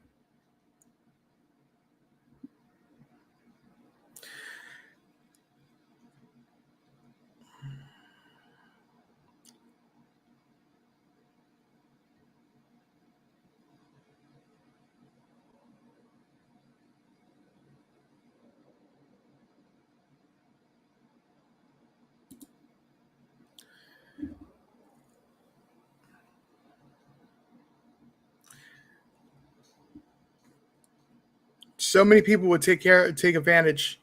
So many people would take advantage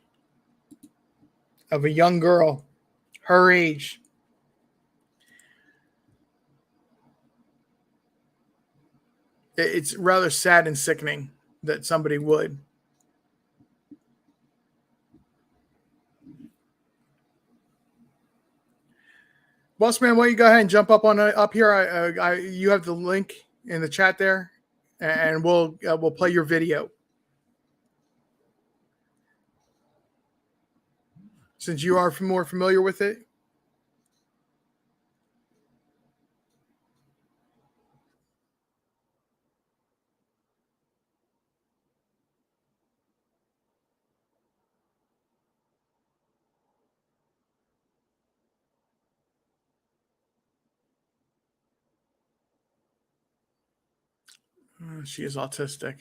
of a young girl her age. It's rather sad and sickening that somebody would. Boss man, why don't you go ahead and jump up on up here? You have the link in the chat there, and we'll play your video since you are more familiar with it. She is autistic.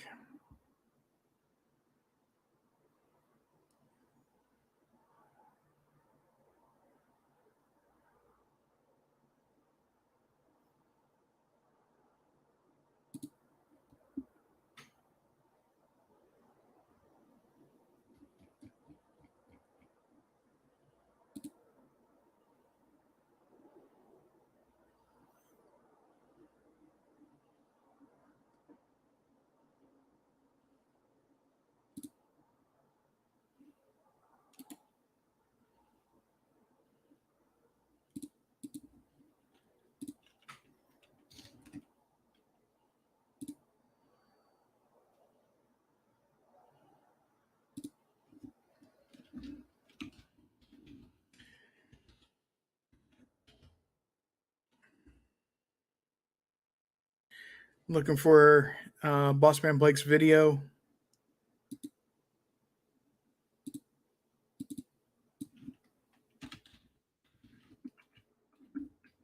Looking for Boss Man Blake's video.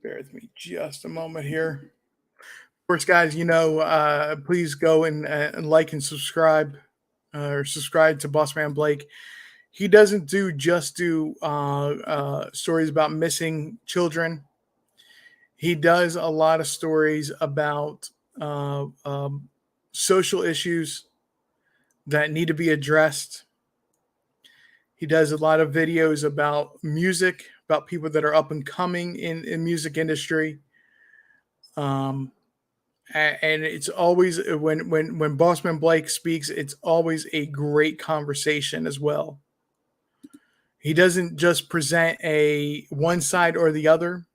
Bear with me just a moment here. Of course, guys, please go and like and subscribe or subscribe to Boss Man Blake. He doesn't do stories about missing children. He does a lot of stories about social issues that need to be addressed. He does a lot of videos about music, about people that are up and coming in music industry. And it's always when Bossman Blake speaks, it's always a great conversation as well. He doesn't just present a one side or the other.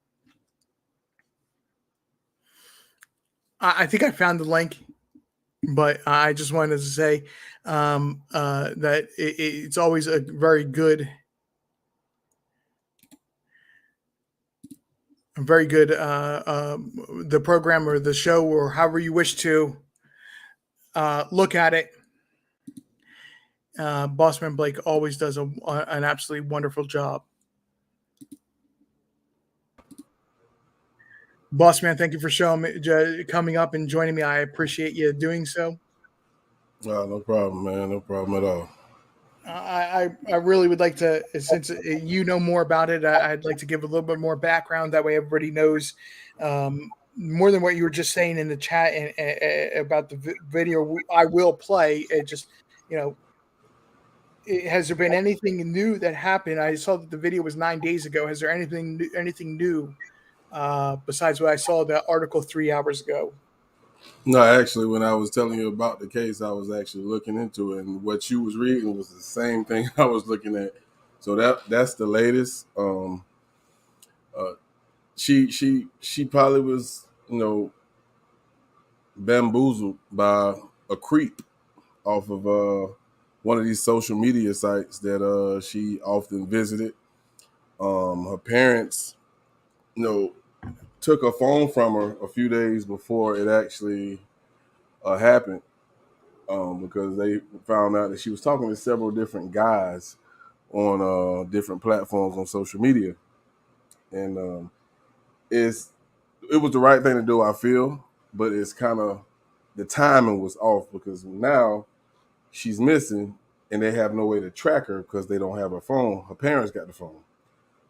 I think I found the link, but I just wanted to say that it's always a very good, the program or the show or however you wish to look at it. Bossman Blake always does an absolutely wonderful job. Bossman, thank you for showing me, coming up and joining me. I appreciate you doing so. No problem, man. No problem at all. I really would like to, since you know more about it, I'd like to give a little bit more background. That way, everybody knows more than what you were just saying in the chat and about the video. I will play. It just, you know, has there been anything new that happened? I saw that the video was 9 days ago. Has there anything new besides what I saw the article 3 hours ago? No, actually, when I was telling you about the case, I was actually looking into it, and what you was reading was the same thing I was looking at. So that's the latest. Uh, she probably was, bamboozled by a creep off of one of these social media sites that she often visited. Her parents, you know, took her phone from her a few days before it actually happened, because they found out that she was talking to several different guys on different platforms on social media, and it's it was the right thing to do, I feel, but it's kind of the timing was off because now she's missing and they have no way to track her because they don't have her phone. Her parents got the phone,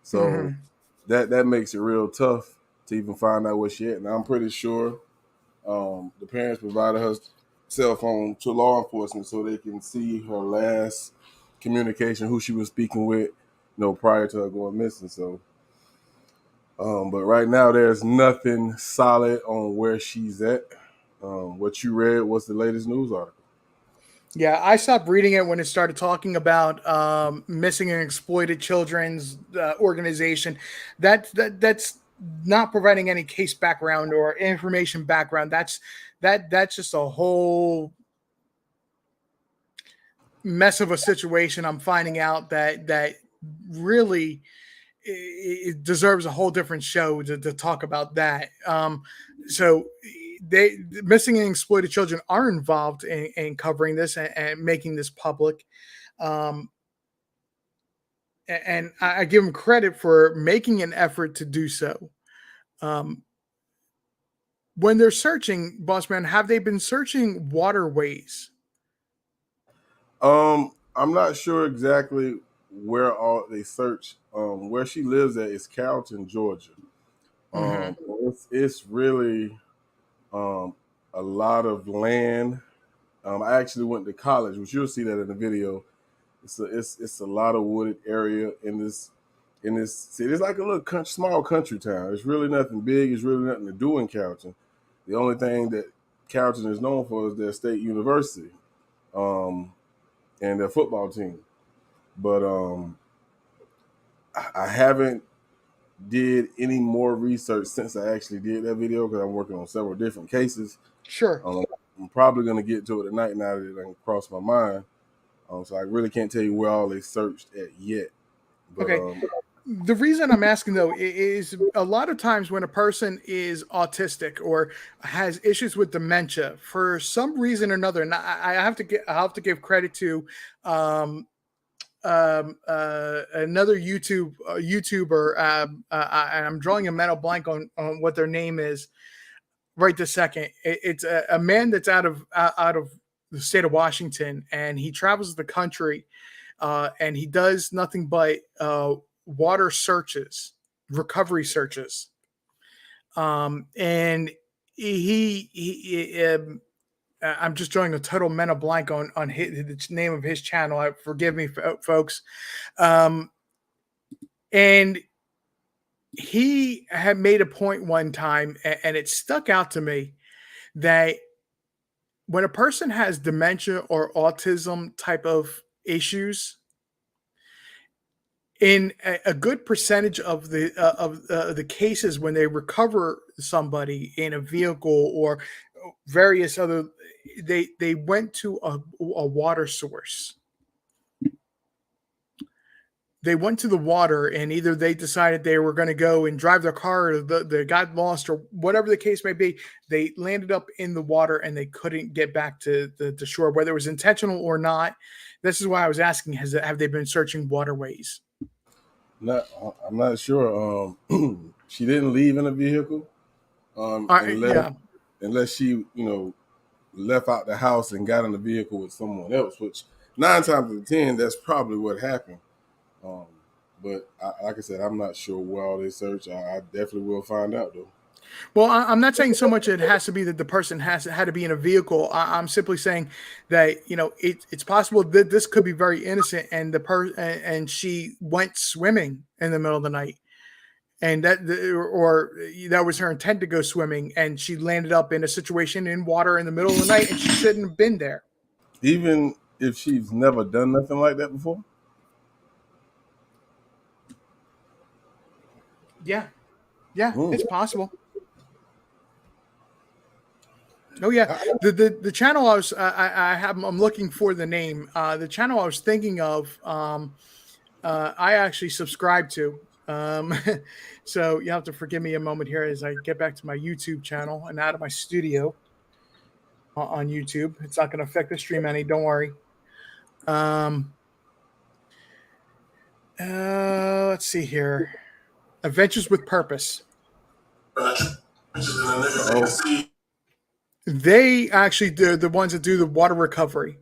so Mm-hmm. that makes it real tough to even find out where she at. And I'm pretty sure the parents provided her cell phone to law enforcement so they can see her last communication, who she was speaking with, prior to her going missing. So, but right now there's nothing solid on where she's at. What you read was the latest news article. Yeah, I stopped reading it when it started talking about missing and exploited children's organization. That's not providing any case background or information background. That's just a whole mess of a situation. I'm finding out that really it deserves a whole different show to talk about that. So they missing and exploited children are involved in covering this and making this public. Um, and I give them credit for making an effort to do so. Um, when they're searching, boss man, have they been searching waterways? I'm not sure exactly where all they search. Where she lives at is Carrollton, Georgia. Mm-hmm. It's really um, a lot of land. I actually went to college, which you'll see that in the video. It's a lot of wooded area in this city. It's like a little small country town. It's really nothing big. It's really nothing to do in Carrollton. The only thing that Carrollton is known for is their state university, um, and their football team. But I haven't did any more research since I actually did that video because I'm working on several different cases. Sure. Um, I'm probably going to get to it tonight now that it crossed my mind. So I really can't tell you where all they searched at yet. But Okay. The reason I'm asking though is a lot of times when a person is autistic or has issues with dementia for some reason or another, and I have to give credit to um, another YouTuber, and I'm drawing a mental blank on what their name is right this second. It's a man that's out of the state of Washington, and he travels the country, and he does nothing but water searches, recovery searches, and I'm just drawing a total mental blank on the name of his channel. Forgive me, folks. Um, and he had made a point one time, and it stuck out to me that when a person has dementia or autism type of issues, in a good percentage of the cases when they recover somebody in a vehicle or various other, they went to a water source. they went to the water, and either they decided they were going to go and drive their car, or they got lost, or whatever the case may be. They landed up in the water and they couldn't get back to the shore, whether it was intentional or not. This is why I was asking: have they been searching waterways? Not, I'm not sure. She didn't leave in a vehicle, unless Yeah. she, left out the house and got in the vehicle with someone else. Which 9 times out of 10, that's probably what happened. Um, but like I said, I'm not sure where all they search. I definitely will find out though. Well, I'm not saying so much it has to be that the person had to be in a vehicle. I'm simply saying that it's possible that this could be very innocent, and and she went swimming in the middle of the night, and or that was her intent to go swimming, and she landed up in a situation in water in the middle of the night, and she shouldn't have been there. Even if she's never done nothing like that before. Yeah, yeah, Hmm. it's possible. Oh yeah, the channel I'm looking for the name. The channel I was thinking of, I actually subscribe to. So you have to forgive me a moment here as I get back to my YouTube channel and out of my studio on YouTube. It's not going to affect the stream any. Don't worry. Um, let's see here. Adventures with Purpose. Oh, They actually do the ones that do the water recovery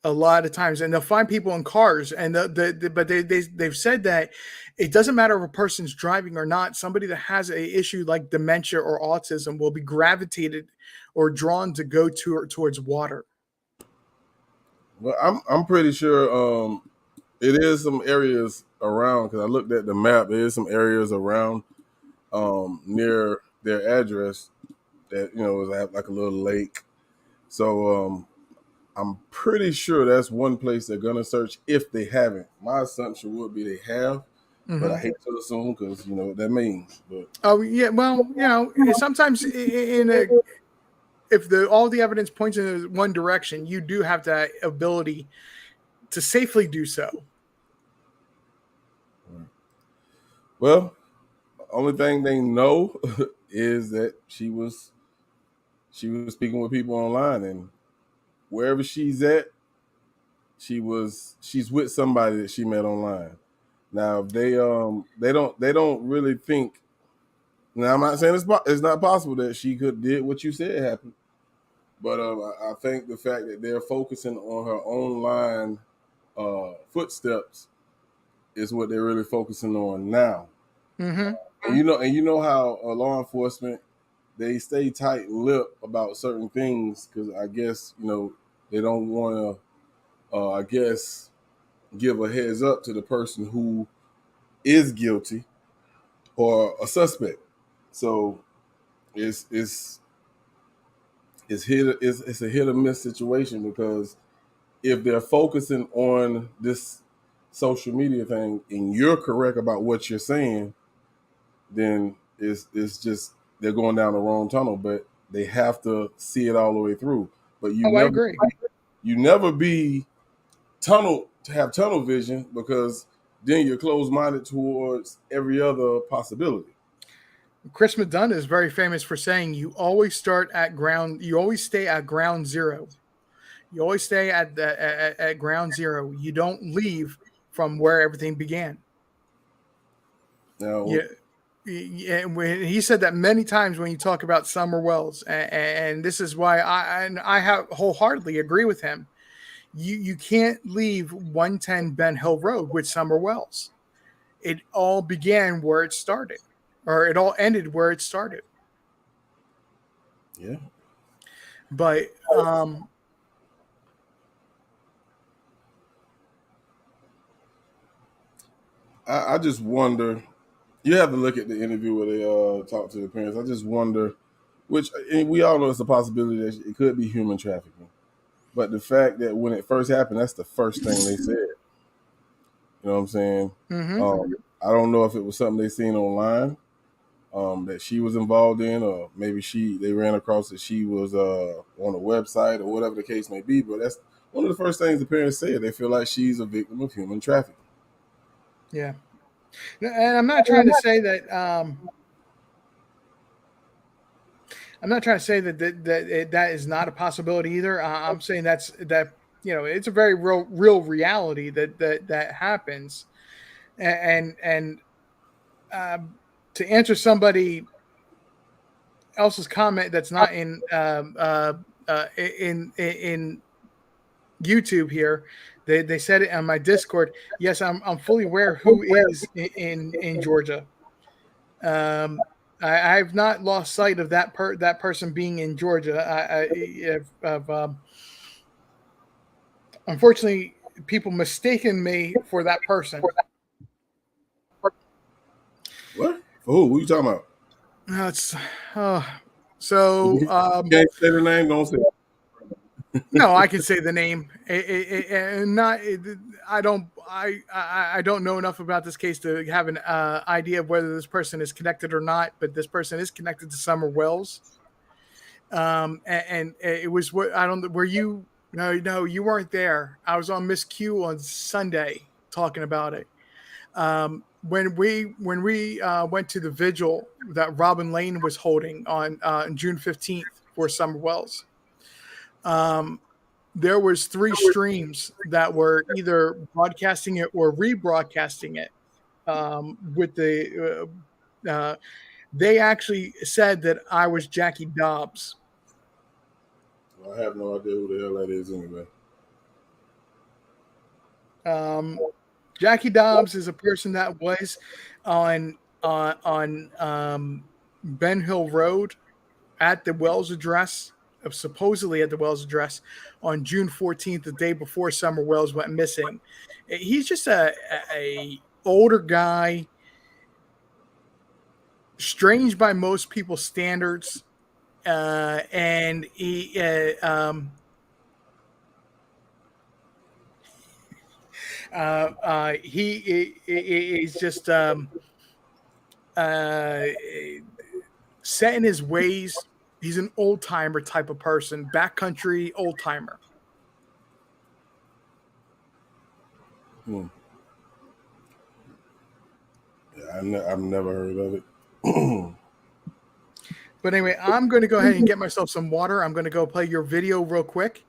a lot of times, and they'll find people in cars, and but they've said that it doesn't matter if a person's driving or not. Somebody that has a issue like dementia or autism will be gravitated or drawn to go towards water. well, I'm pretty sure it is some areas around because I looked at the map. There is some areas around near their address that is like a little lake. So I'm pretty sure that's one place they're gonna search if they haven't. My assumption would be they have, but I Mm-hmm. hate to assume because you know what that means. But Oh yeah, well, sometimes in a if the all the evidence points in one direction, you do have that ability to safely do so. well, only thing they know is that she was speaking with people online, and wherever she's at, she's with somebody that she met online. Now they don't really think. Now I'm not saying it's not possible that she could did what you said happened, but I think the fact that they're focusing on her online footsteps is what they're really focusing on now. Mm-hmm. And you know how law enforcement, they stay tight lip about certain things because I guess they don't want to I guess give a heads up to the person who is guilty or a suspect. So it's it's it's a hit or miss situation because if they're focusing on this social media thing and you're correct about what you're saying, then it's just they're going down the wrong tunnel. But they have to see it all the way through. But Oh, I agree. you never be tunnel to have tunnel vision because then you're closed minded towards every other possibility. Chris Madonna is very famous for saying you always start at ground. You always stay at ground zero. You always stay at ground zero. You don't leave from where everything began. Now, Yeah. When he said that many times when you talk about Summer Wells, and this is why I have wholeheartedly agree with him. You can't leave 110 Ben Hill Road with Summer Wells. It all began where it started, or it all ended where it started. yeah, But I just wonder. You have to look at the interview where they talk to the parents. I just wonder, which and we all know it's a possibility that it could be human trafficking. But the fact that when it first happened, that's the first thing they said. You know what I'm saying? mm-hmm. I don't know if it was something they seen online that she was involved in, or maybe they ran across that she was on a website or whatever the case may be. But that's one of the first things the parents said. They feel like she's a victim of human trafficking. Yeah, and I'm not trying to say that. I'm not trying to say that is not a possibility either. I'm saying that it's a very real reality that happens, and to answer somebody else's comment that's not in YouTube here. They said it on my Discord. Yes, I'm fully aware who is in Georgia. Um, I've not lost sight of that person being in Georgia. Unfortunately, people mistaken me for that person. What? For who? Who you talking about? That's If so. you can't say the name, don't say it. No, I can say the name. And not. I don't. I don't know enough about this case to have an idea of whether this person is connected or not. But this person is connected to Summer Wells. And it was what I don't. Were you? No, you weren't there. I was on Miss Q on Sunday talking about it. When we went to the vigil that Robin Lane was holding on June 15th for Summer Wells. There was three streams that were either broadcasting it or rebroadcasting it. With they actually said that I was Jackie Dobbs. I have no idea who the hell that is anyway. Um, Jackie Dobbs is a person that was on Ben Hill Road at the Wells address, supposedly at the Wells address on June 14th, the day before Summer Wells went missing. He's just a older guy, strange by most people's standards, and he is just uh, set in his ways. He's an old timer type of person, backcountry old timer. Hmm. Yeah, I've never heard of it. But anyway, I'm going to go ahead and get myself some water. I'm going to go play your video real quick,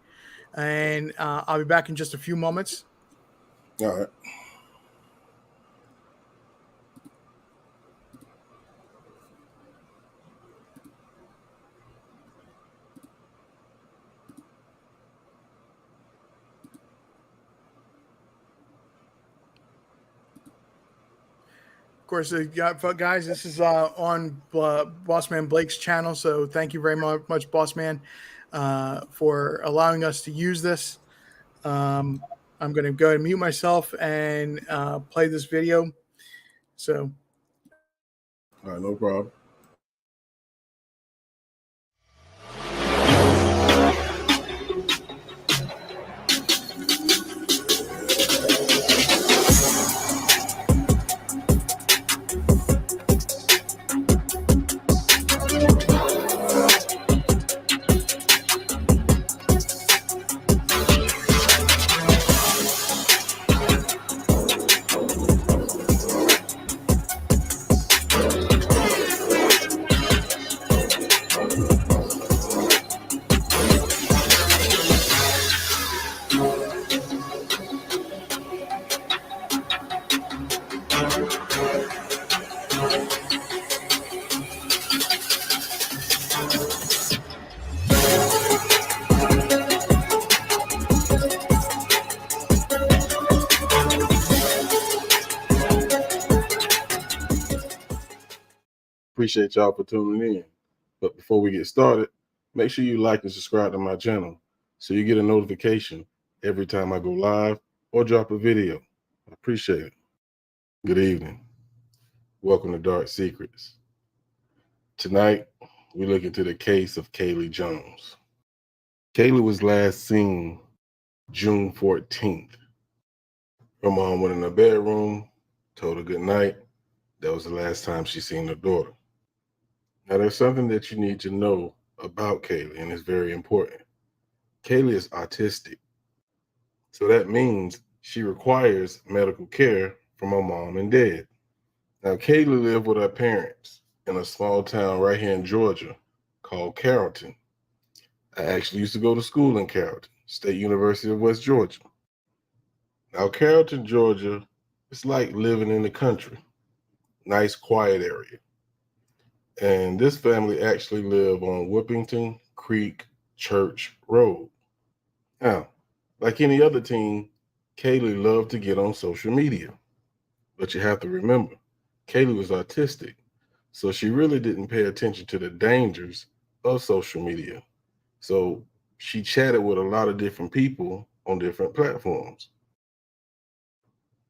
and I'll be back in just a few moments. All right. Of course, guys, this is on Bossman Blake's channel, so thank you very much, Bossman, for allowing us to use this. I'm going to go ahead and mute myself and play this video. So, All right, no problem. Appreciate y'all for tuning in. But before we get started, make sure you like and subscribe to my channel so you get a notification every time I go live or drop a video. I appreciate it. Good evening. Welcome to Dark Secrets. Tonight, we look into the case of Kaylee Jones. Kaylee was last seen June 14th. Her mom went in her bedroom, told her good night. That was the last time she seen her daughter. Now, there's something that you need to know about Kaylee, and it's very important. Kaylee is autistic. So that means she requires medical care from my mom and dad. Now, Kaylee lived with her parents in a small town right here in Georgia called Carrollton. I actually used to go to school in Carrollton, State University of West Georgia. Now, Carrollton, Georgia, it's like living in the country. Nice, quiet area. And this family actually lived on Whippington Creek Church Road. Now, like any other teen, Kaylee loved to get on social media. But you have to remember, Kaylee was autistic, so she really didn't pay attention to the dangers of social media. So she chatted with a lot of different people on different platforms.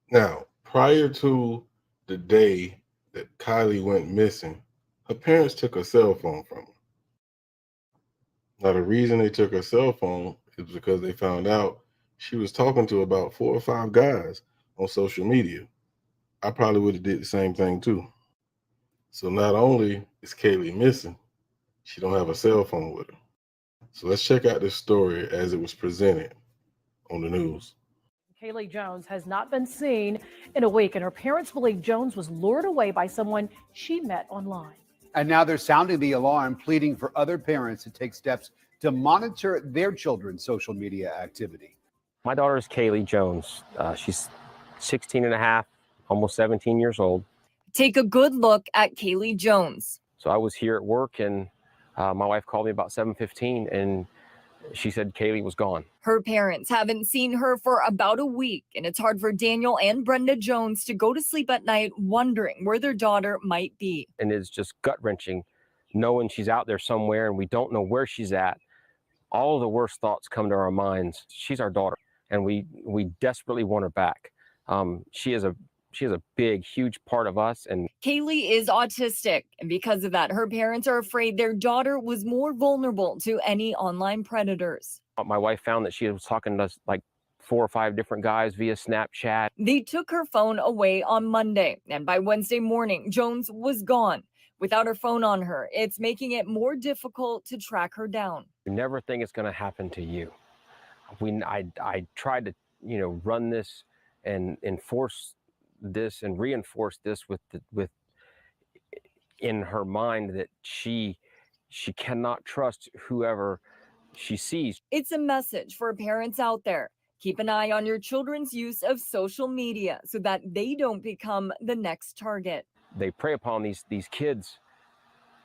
Now, prior to the day that Kylie went missing, her parents took her cell phone from her. Now, the reason they took her cell phone is because they found out she was talking to about 4 or 5 guys on social media. I probably would have did the same thing too. So not only is Kaylee missing, she don't have a cell phone with her. So let's check out this story as it was presented on the news. Kaylee Jones has not been seen in a week, and her parents believe Jones was lured away by someone she met online. And now they're sounding the alarm, pleading for other parents to take steps to monitor their children's social media activity. My daughter is Kaylee Jones. She's 16 and a half, almost 17 years old. Take a good look at Kaylee Jones. So I was here at work, and my wife called me about 7:15, and she said Kaylee was gone. Her parents haven't seen her for about a week, and it's hard for Daniel and Brenda Jones to go to sleep at night wondering where their daughter might be. And it's just gut-wrenching knowing she's out there somewhere and we don't know where she's at. All of the worst thoughts come to our minds. She's our daughter, and we desperately want her back. She is a big, huge part of us. And Kaylee is autistic, and because of that, her parents are afraid their daughter was more vulnerable to any online predators. My wife found that she was talking to us like 4 or 5 different guys via Snapchat. They took her phone away on Monday, and by Wednesday morning, Jones was gone. Without her phone on her, it's making it more difficult to track her down. You never think it's going to happen to you. I tried to, run this and enforce this and reinforce this with in her mind that she cannot trust whoever she sees. It's a message for parents out there. Keep an eye on your children's use of social media so that they don't become the next target. They prey upon these kids,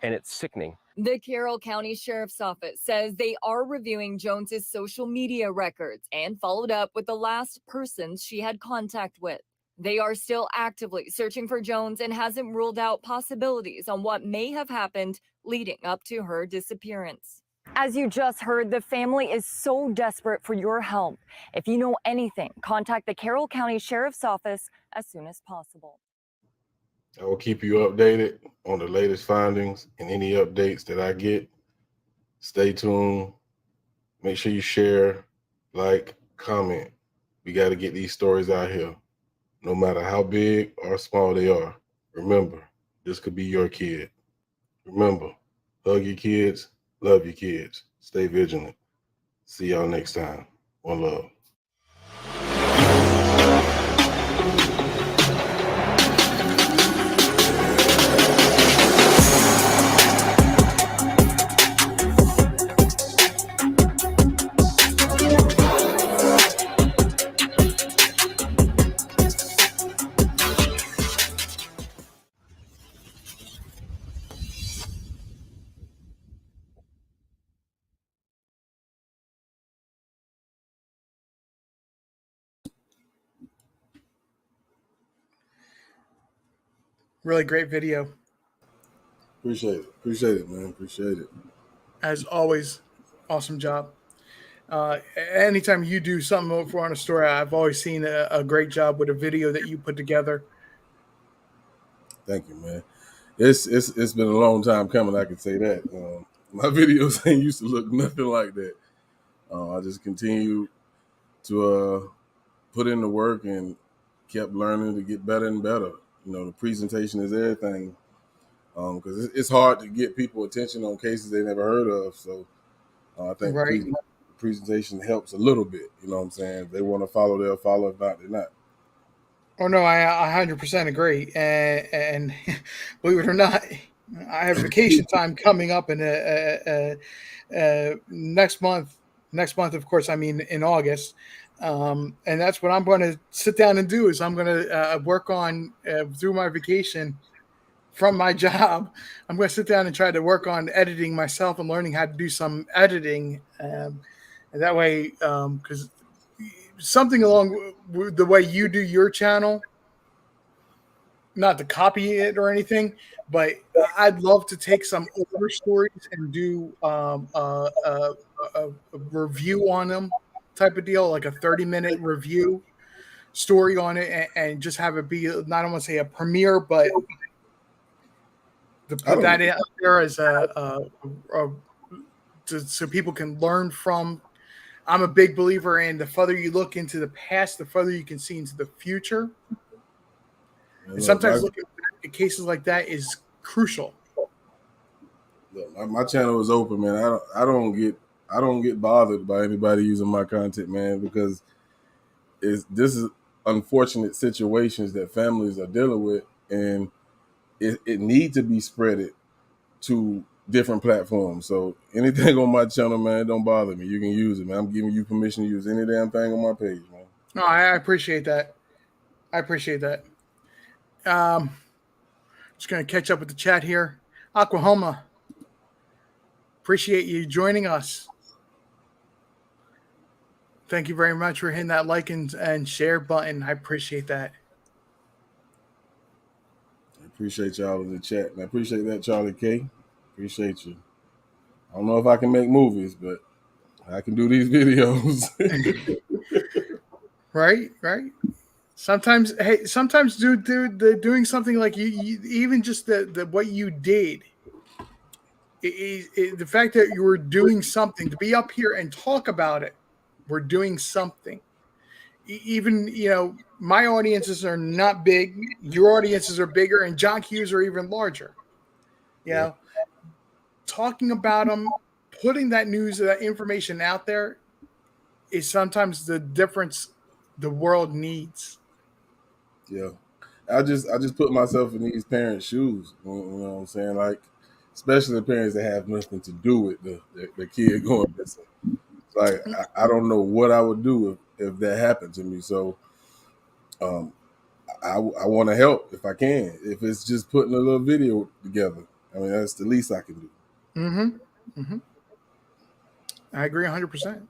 and it's sickening. The Carroll County Sheriff's Office says they are reviewing Jones's social media records and followed up with the last persons she had contact with. They are still actively searching for Jones and hasn't ruled out possibilities on what may have happened leading up to her disappearance. As you just heard, the family is so desperate for your help. If you know anything, contact the Carroll County Sheriff's Office as soon as possible. I will keep you updated on the latest findings and any updates that I get. Stay tuned. Make sure you share, like, comment. We got to get these stories out here, no matter how big or small they are. Remember, this could be your kid. Remember, hug your kids, love your kids. Stay vigilant. See y'all next time. One love. Really great video. Appreciate it, man. Appreciate it. As always, awesome job. Anytime you do something for on a story, I've always seen a great job with a video that you put together. Thank you, man. It's been a long time coming. I can say that. My videos ain't used to look nothing like that. I just continue to put in the work and kept learning to get better and better. The presentation is everything, because it's hard to get people attention on cases they never heard of. So I think Right. presentation helps a little bit. You know what I'm saying? If they want to follow, they'll follow. If not, they're not. Oh no, I 100% agree. And believe it or not, I have vacation time coming up in next month. Next month, of course, I mean in August. And that's what I'm going to sit down and do is I'm going to work on through my vacation from my job. I'm going to sit down and try to work on editing myself and learning how to do some editing. And that way, because something along the way you do your channel, not to copy it or anything, but I'd love to take some older stories and do a review on them type of deal, like a 30-minute review story on it, and just have it be not I want to say a premiere, but to I put don't. that out there as so people can learn from. I'm a big believer in the further you look into the past, the further you can see into the future. And Look, sometimes looking back at cases like that is crucial. my channel is open, man. I don't get bothered by anybody using my content, man, because this is unfortunate situations that families are dealing with, and it need to be spreaded to different platforms. So anything on my channel, man, don't bother me. You can use it, man. I'm giving you permission to use any damn thing on my page, man. No, I appreciate that. I appreciate that. Just going to catch up with the chat here. Oklahoma, appreciate you joining us. Thank you very much for hitting that like and share button. I appreciate that. I appreciate y'all in the chat, and I appreciate that, Charlie K. Appreciate you. I don't know if I can make movies, but I can do these videos. Right. Sometimes, hey, sometimes doing something like you even just the what you did. The fact that you were doing something to be up here and talk about it, we're doing something. Even my audiences are not big. Your audiences are bigger, and John Q's are even larger. Yeah. Talking about them, putting that news, that information out there, is sometimes the difference the world needs. Yeah. I just put myself in these parents' shoes. You know what I'm saying? Like, especially the parents that have nothing to do with the kid going missing. Like, I don't know what I would do if that happened to me. So I want to help if I can. If it's just putting a little video together, I mean, that's the least I can do. I agree 100%.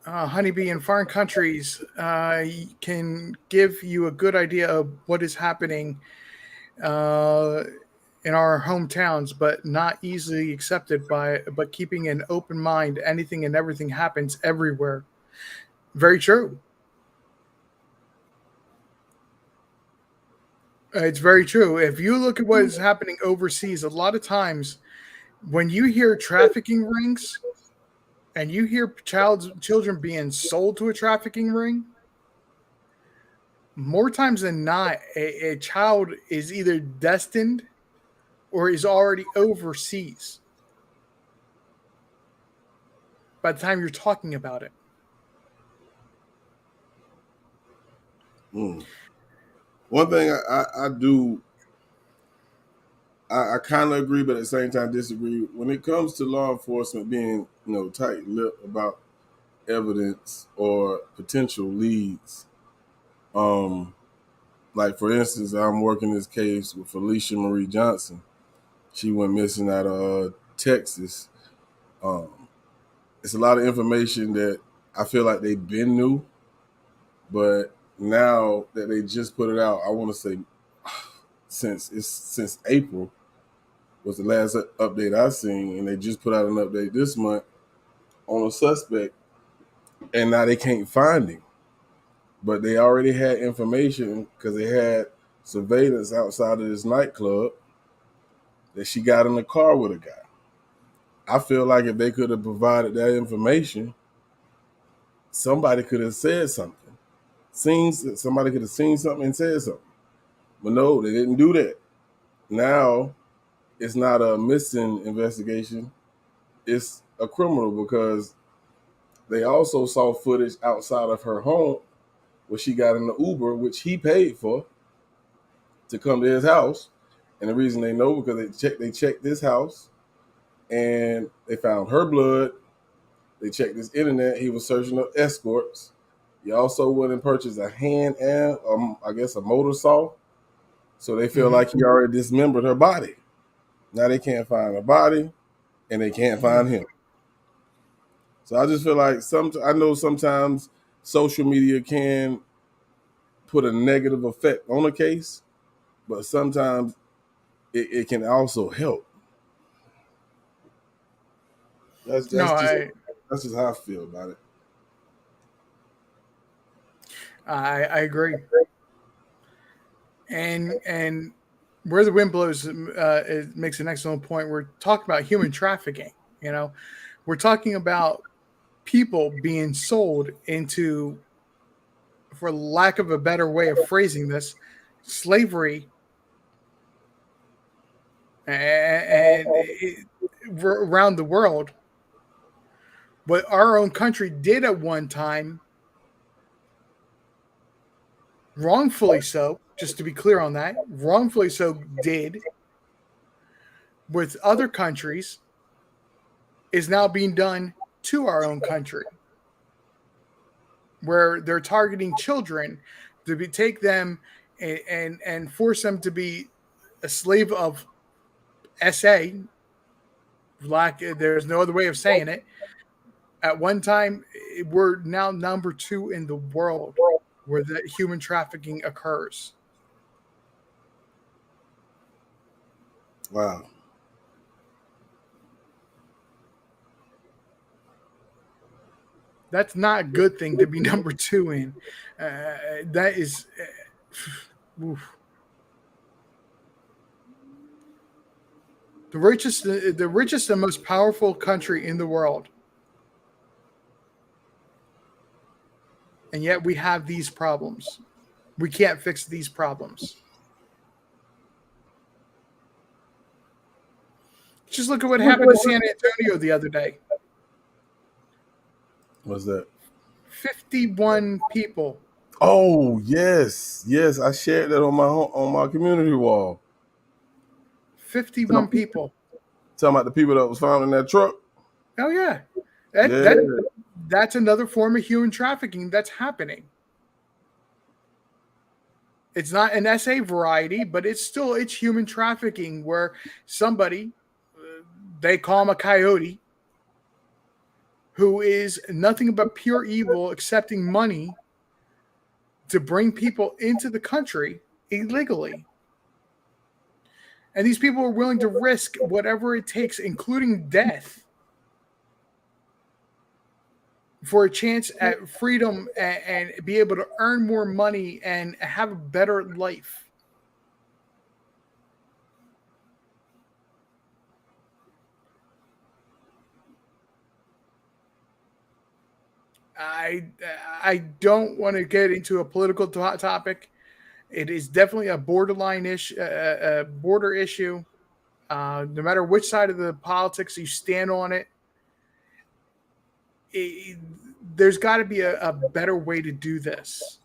Honeybee in foreign countries can give you a good idea of what is happening in our hometowns, but not easily accepted but keeping an open mind. Anything and everything happens everywhere. Very true. It's very true. If you look at what is happening overseas, a lot of times when you hear trafficking rings and you hear children being sold to a trafficking ring, more times than not, a child is either destined or is already overseas by the time you're talking about it. One thing I do, I kind of agree, but at the same time disagree. When it comes to law enforcement being, tight-lipped about evidence or potential leads, like for instance, I'm working this case with Felicia Marie Johnson. She went missing out of Texas. It's a lot of information that I feel like they've been new, but now that they just put it out, I want to say since April was the last update I seen, and they just put out an update this month on a suspect, and now they can't find him. But they already had information because they had surveillance outside of this nightclub that she got in the car with a guy. I feel like if they could have provided that information, somebody could have said something. Somebody could have seen something and said something. But no, they didn't do that. Now it's not a missing investigation. It's a criminal because they also saw footage outside of her home where she got in the Uber, which he paid for, to come to his house. And the reason they know because they checked this house and they found her blood. They checked his internet. He was searching up escorts. He also went and purchased a hand and I guess a motor saw. So they feel like he already dismembered her body. Now they can't find her body and they can't find him. So I just feel like I know sometimes social media can put a negative effect on a case, but sometimes it can also help. That's just how I feel about it. I agree. And where the wind blows, it makes an excellent point. We're talking about human trafficking. You know, we're talking about people being sold into, for lack of a better way of phrasing this, slavery, and around the world. What our own country did at one time, wrongfully so, just to be clear on that, wrongfully so did with other countries, is now being done to our own country, where they're targeting children to take them and force them to be a slave of SA. There's no other way of saying it. At one time, we're now number 2 in the world where the human trafficking occurs. Wow. That's not a good thing to be number 2 in. That is. Oof. The richest and most powerful country in the world. And yet we have these problems. We can't fix these problems. Just look at what happened to San Antonio the other day. What's that? 51 people. Oh, yes. I shared that on my community wall. 51 people. Talking about the people that was found in that truck. Oh yeah. That's another form of human trafficking that's happening. It's not an SA variety, but it's human trafficking where somebody, they call him a coyote, who is nothing but pure evil, accepting money to bring people into the country illegally. And these people are willing to risk whatever it takes, including death, for a chance at freedom and be able to earn more money and have a better life. I don't want to get into a political topic. It is definitely a borderline issue, a border issue. No matter which side of the politics you stand on there's got to be a better way to do this.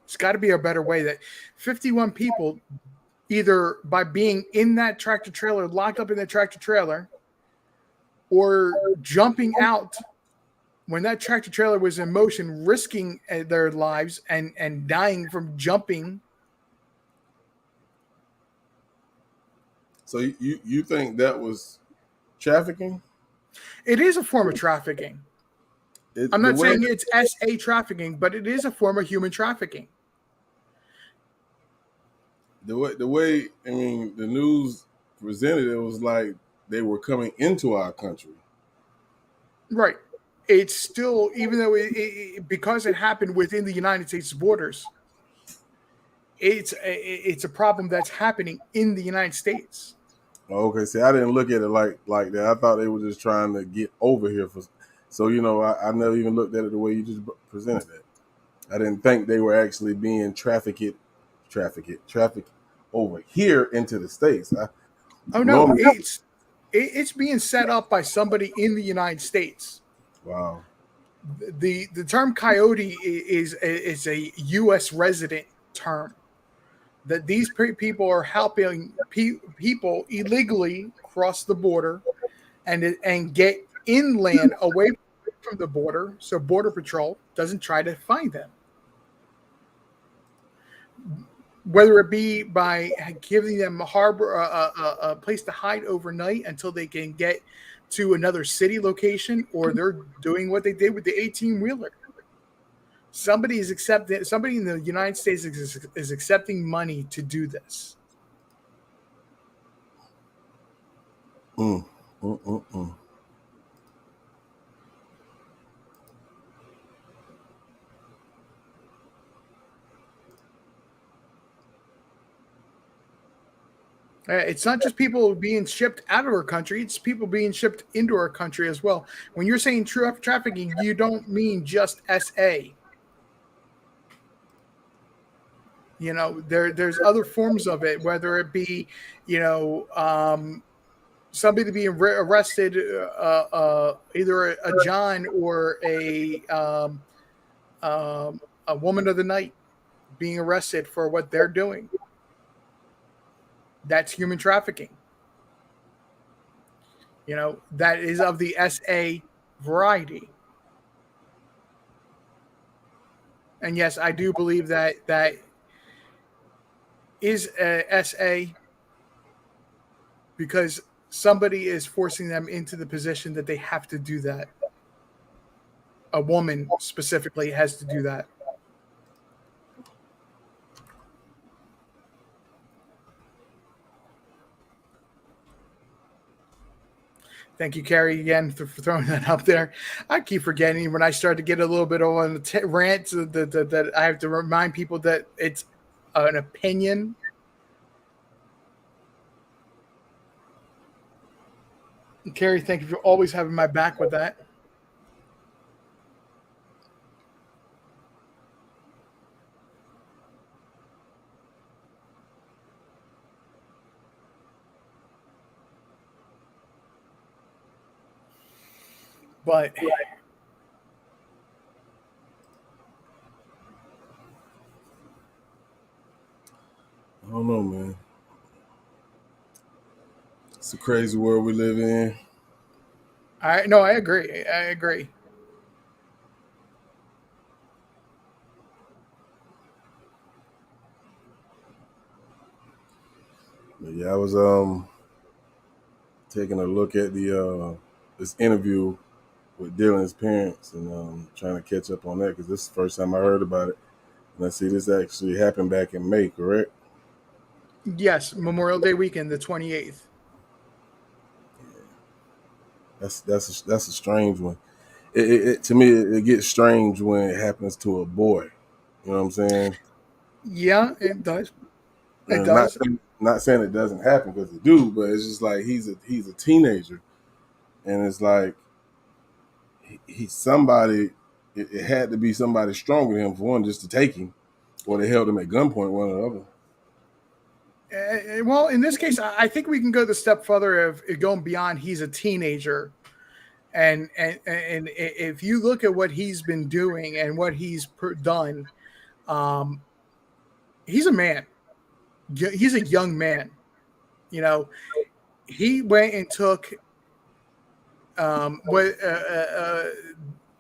It's got to be a better way that 51 people, either by being in that tractor trailer, locked up in that tractor trailer, or jumping out when that tractor trailer was in motion, risking their lives and dying from jumping. So you think that was trafficking? It is a form of trafficking. I'm not saying it's SA trafficking, but it is a form of human trafficking. The way I mean, the news presented it was like they were coming into our country. Right. It's still, even though because it happened within the United States borders, it's a problem that's happening in the United States. Okay, see, I didn't look at it like that. I thought they were just trying to get over here so I never even looked at it the way you just presented it. I didn't think they were actually being trafficked over here into the States. It's being set up by somebody in the United States. Wow. the term coyote is a U.S. resident term. That these people are helping people illegally cross the border and get inland away from the border, so Border Patrol doesn't try to find them. Whether it be by giving them a harbor, a place to hide overnight until they can get to another city location, or they're doing what they did with the 18-wheeler. Somebody in the United States is accepting money to do this. Mm, mm, mm, mm. It's not just people being shipped out of our country; it's people being shipped into our country as well. When you're saying trafficking, you don't mean just SA. You know, there's other forms of it, whether it be, somebody being arrested, either a John or a woman of the night being arrested for what they're doing. That's human trafficking. You know, that is of the SA variety. And yes, I do believe that is a SA because somebody is forcing them into the position that they have to do that. A woman specifically has to do that. Thank you, Carrie, again for throwing that up there. I keep forgetting when I start to get a little bit on the rant that I have to remind people that it's an opinion. And Carrie, thank you for always having my back with that. But I don't know, man. It's a crazy world we live in. I agree. I agree. But yeah, I was taking a look at the this interview with Dylan's parents and trying to catch up on that because this is the first time I heard about it. And I see this actually happened back in May, correct? Yes, Memorial Day weekend, the 28th. That's a strange one. To me, it gets strange when it happens to a boy. You know what I'm saying? Yeah, it does. It And not does. not saying it doesn't happen because it do, but it's just like he's a teenager, and it's like he's somebody. It had to be somebody stronger than him for one, just to take him, or they held him at gunpoint, one or the other. Well, in this case, I think we can go the step further of going beyond. He's a teenager, and if you look at what he's been doing and what he's done, he's a man. He's a young man. You know, he went and took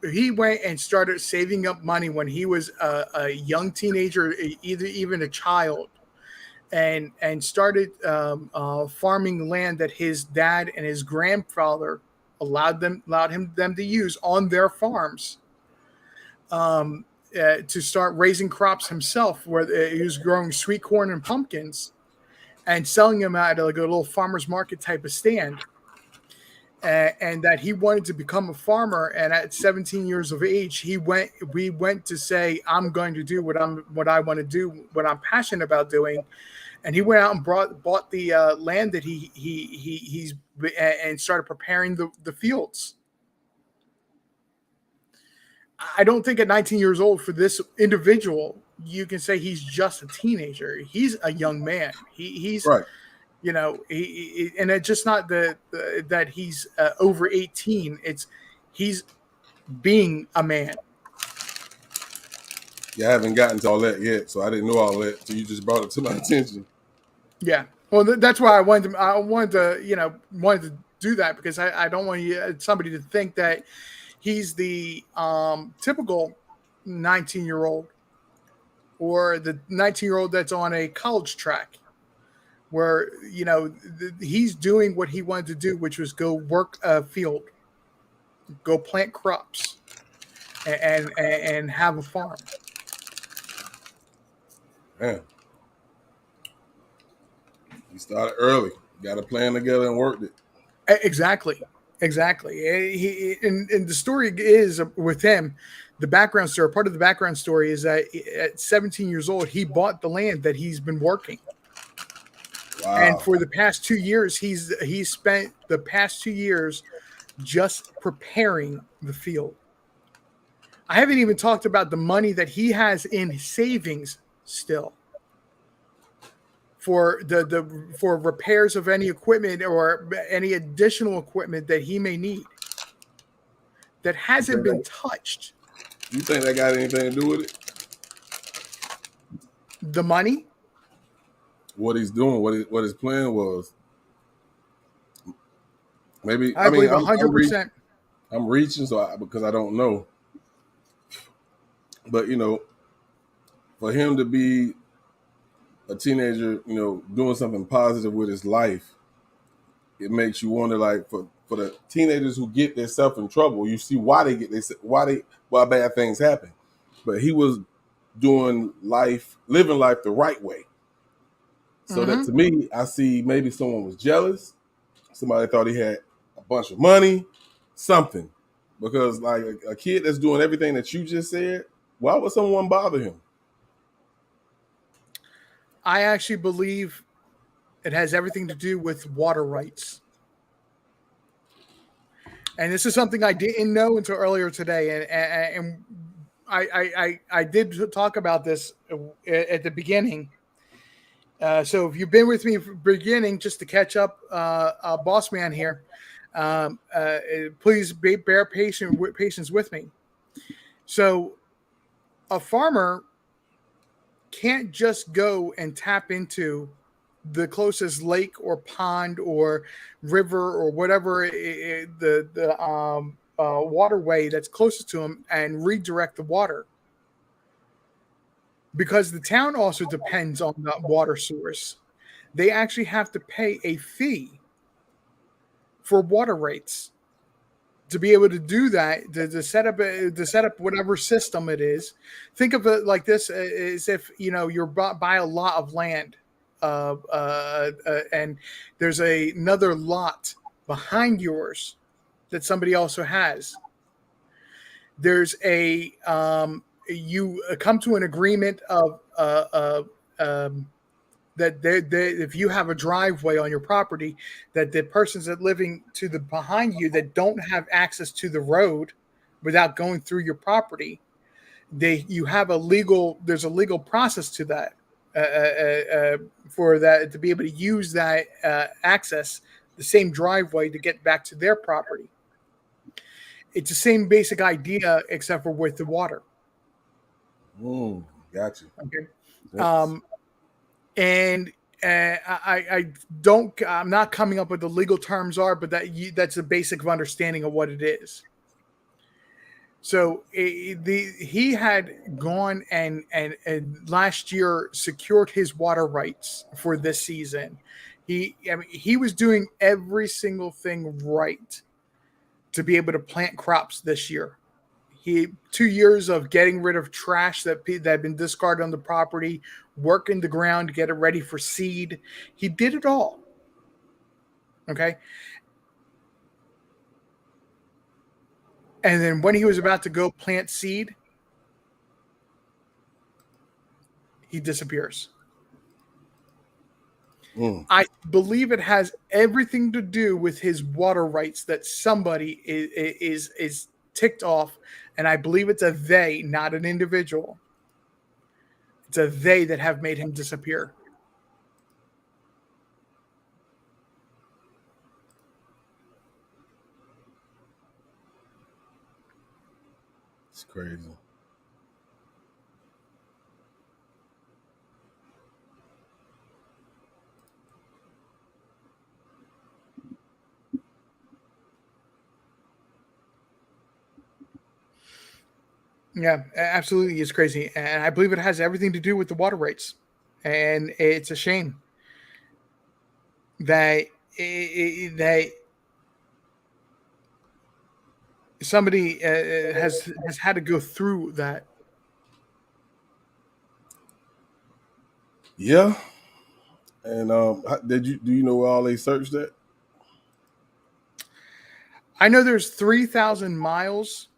he went and started saving up money when he was a young teenager, even a child, and started farming land that his dad and his grandfather allowed them to use on their farms, to start raising crops himself, where he was growing sweet corn and pumpkins and selling them at like a little farmer's market type of stand. And that he wanted to become a farmer. And at 17 years of age, we went to say, I'm going to do what I want to do, what I'm passionate about doing. And he went out and bought the land that he's and started preparing the fields. I don't think at 19 years old for this individual, you can say he's just a teenager. He's a young man. He's Right. you know, and it's just not that he's over 18. It's he's being a man. Yeah, I haven't gotten to all that yet, so I didn't know all that. So you just brought it to my attention. Yeah. Well, that's why I wanted to do that, because I don't want somebody to think that he's the typical 19-year-old or the 19-year-old that's on a college track where, he's doing what he wanted to do, which was go work a field, go plant crops, and have a farm. Man, you started early. Got a plan together and worked it. Exactly. And the story is with him. The background story, part of the background story, is that at 17 years old, he bought the land that he's been working. And Wow. for the past 2 years, he's spent the past 2 years just preparing the field. I haven't even talked about the money that he has in savings still for for repairs of any equipment or any additional equipment that he may need that hasn't been touched. You think that got anything to do with it? The money? What he's doing, what his plan was. Maybe I believe 100%. I'm reaching, because I don't know. But for him to be a teenager, doing something positive with his life, it makes you wonder, like, for the teenagers who get themselves in trouble, you see why they get this, why bad things happen. But he was living life the right way. So that, to me, I see maybe someone was jealous. Somebody thought he had a bunch of money, something. Because like a kid that's doing everything that you just said, why would someone bother him? I actually believe it has everything to do with water rights. And this is something I didn't know until earlier today. And I did talk about this at the beginning. So if you've been with me from the beginning, just to catch up, boss man here, please bear patience with me. So a farmer can't just go and tap into the closest lake or pond or river or whatever the waterway that's closest to him and redirect the water, because the town also depends on the water source. They actually have to pay a fee for water rates to be able to do that, to set up whatever system it is. Think of it like this: as if you're buy a lot of land, and there's another lot behind yours that somebody also has. There's you come to an agreement of that if you have a driveway on your property, that the persons that living to the behind you that don't have access to the road without going through your property, there's a legal process to that, for that to be able to use that access the same driveway to get back to their property. It's the same basic idea except for with the water. Gotcha. Okay. Yes. And I'm not coming up with the legal terms are, but that's the basic of understanding of what it is. So he had gone and last year secured his water rights for this season. He was doing every single thing right to be able to plant crops this year. 2 years of getting rid of trash that had been discarded on the property, working the ground to get it ready for seed. He did it all. Okay. And then when he was about to go plant seed, he disappears. I believe it has everything to do with his water rights that somebody is ticked off, and I believe it's a they, not an individual. It's a they that have made him disappear. It's crazy. Yeah, absolutely, it's crazy, and I believe it has everything to do with the water rights. And it's a shame that that somebody has had to go through that. Yeah. And do you know where all they searched at? I know there's 3,000 miles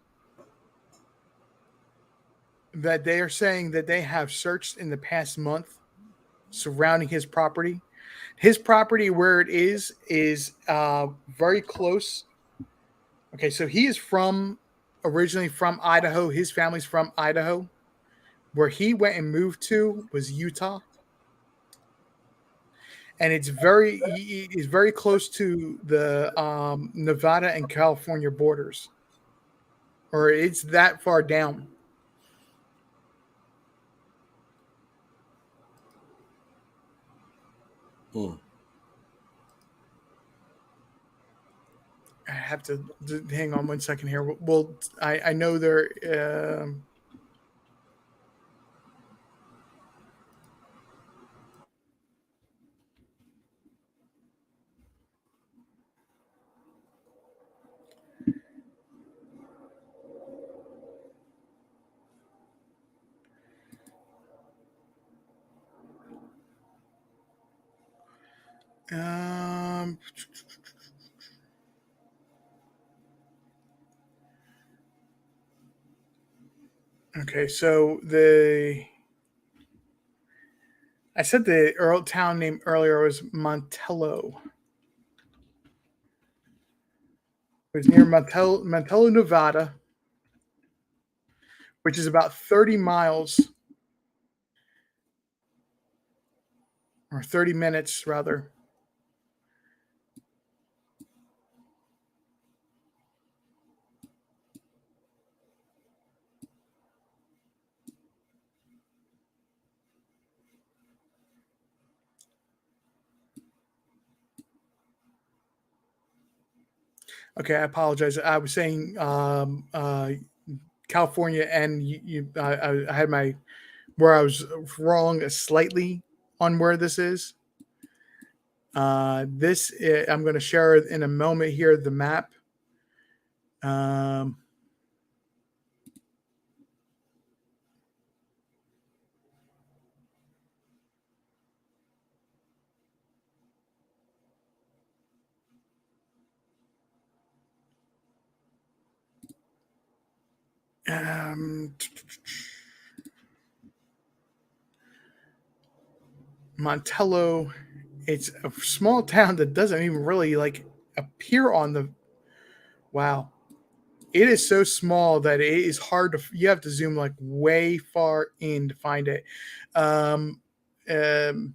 that they are saying that they have searched in the past month surrounding his property. His property, where it is very close. Okay, so he is originally from Idaho. His family's from Idaho. Where he went and moved to was Utah, and it's very close to the Nevada and California borders, or it's that far down. Hmm. I have to hang on 1 second here. Well, I know there. Um, okay, so I said the town name earlier was Montello. It was near Montello, Nevada, which is about 30 miles or 30 minutes rather. Okay, I apologize. I was saying California, and I had where I was wrong slightly on where this is. I'm going to share in a moment here the map. Um, um, Montello. It's a small town that doesn't even really like appear on the. Wow, it is so small that it is hard to. You have to zoom like way far in to find it. Um, um,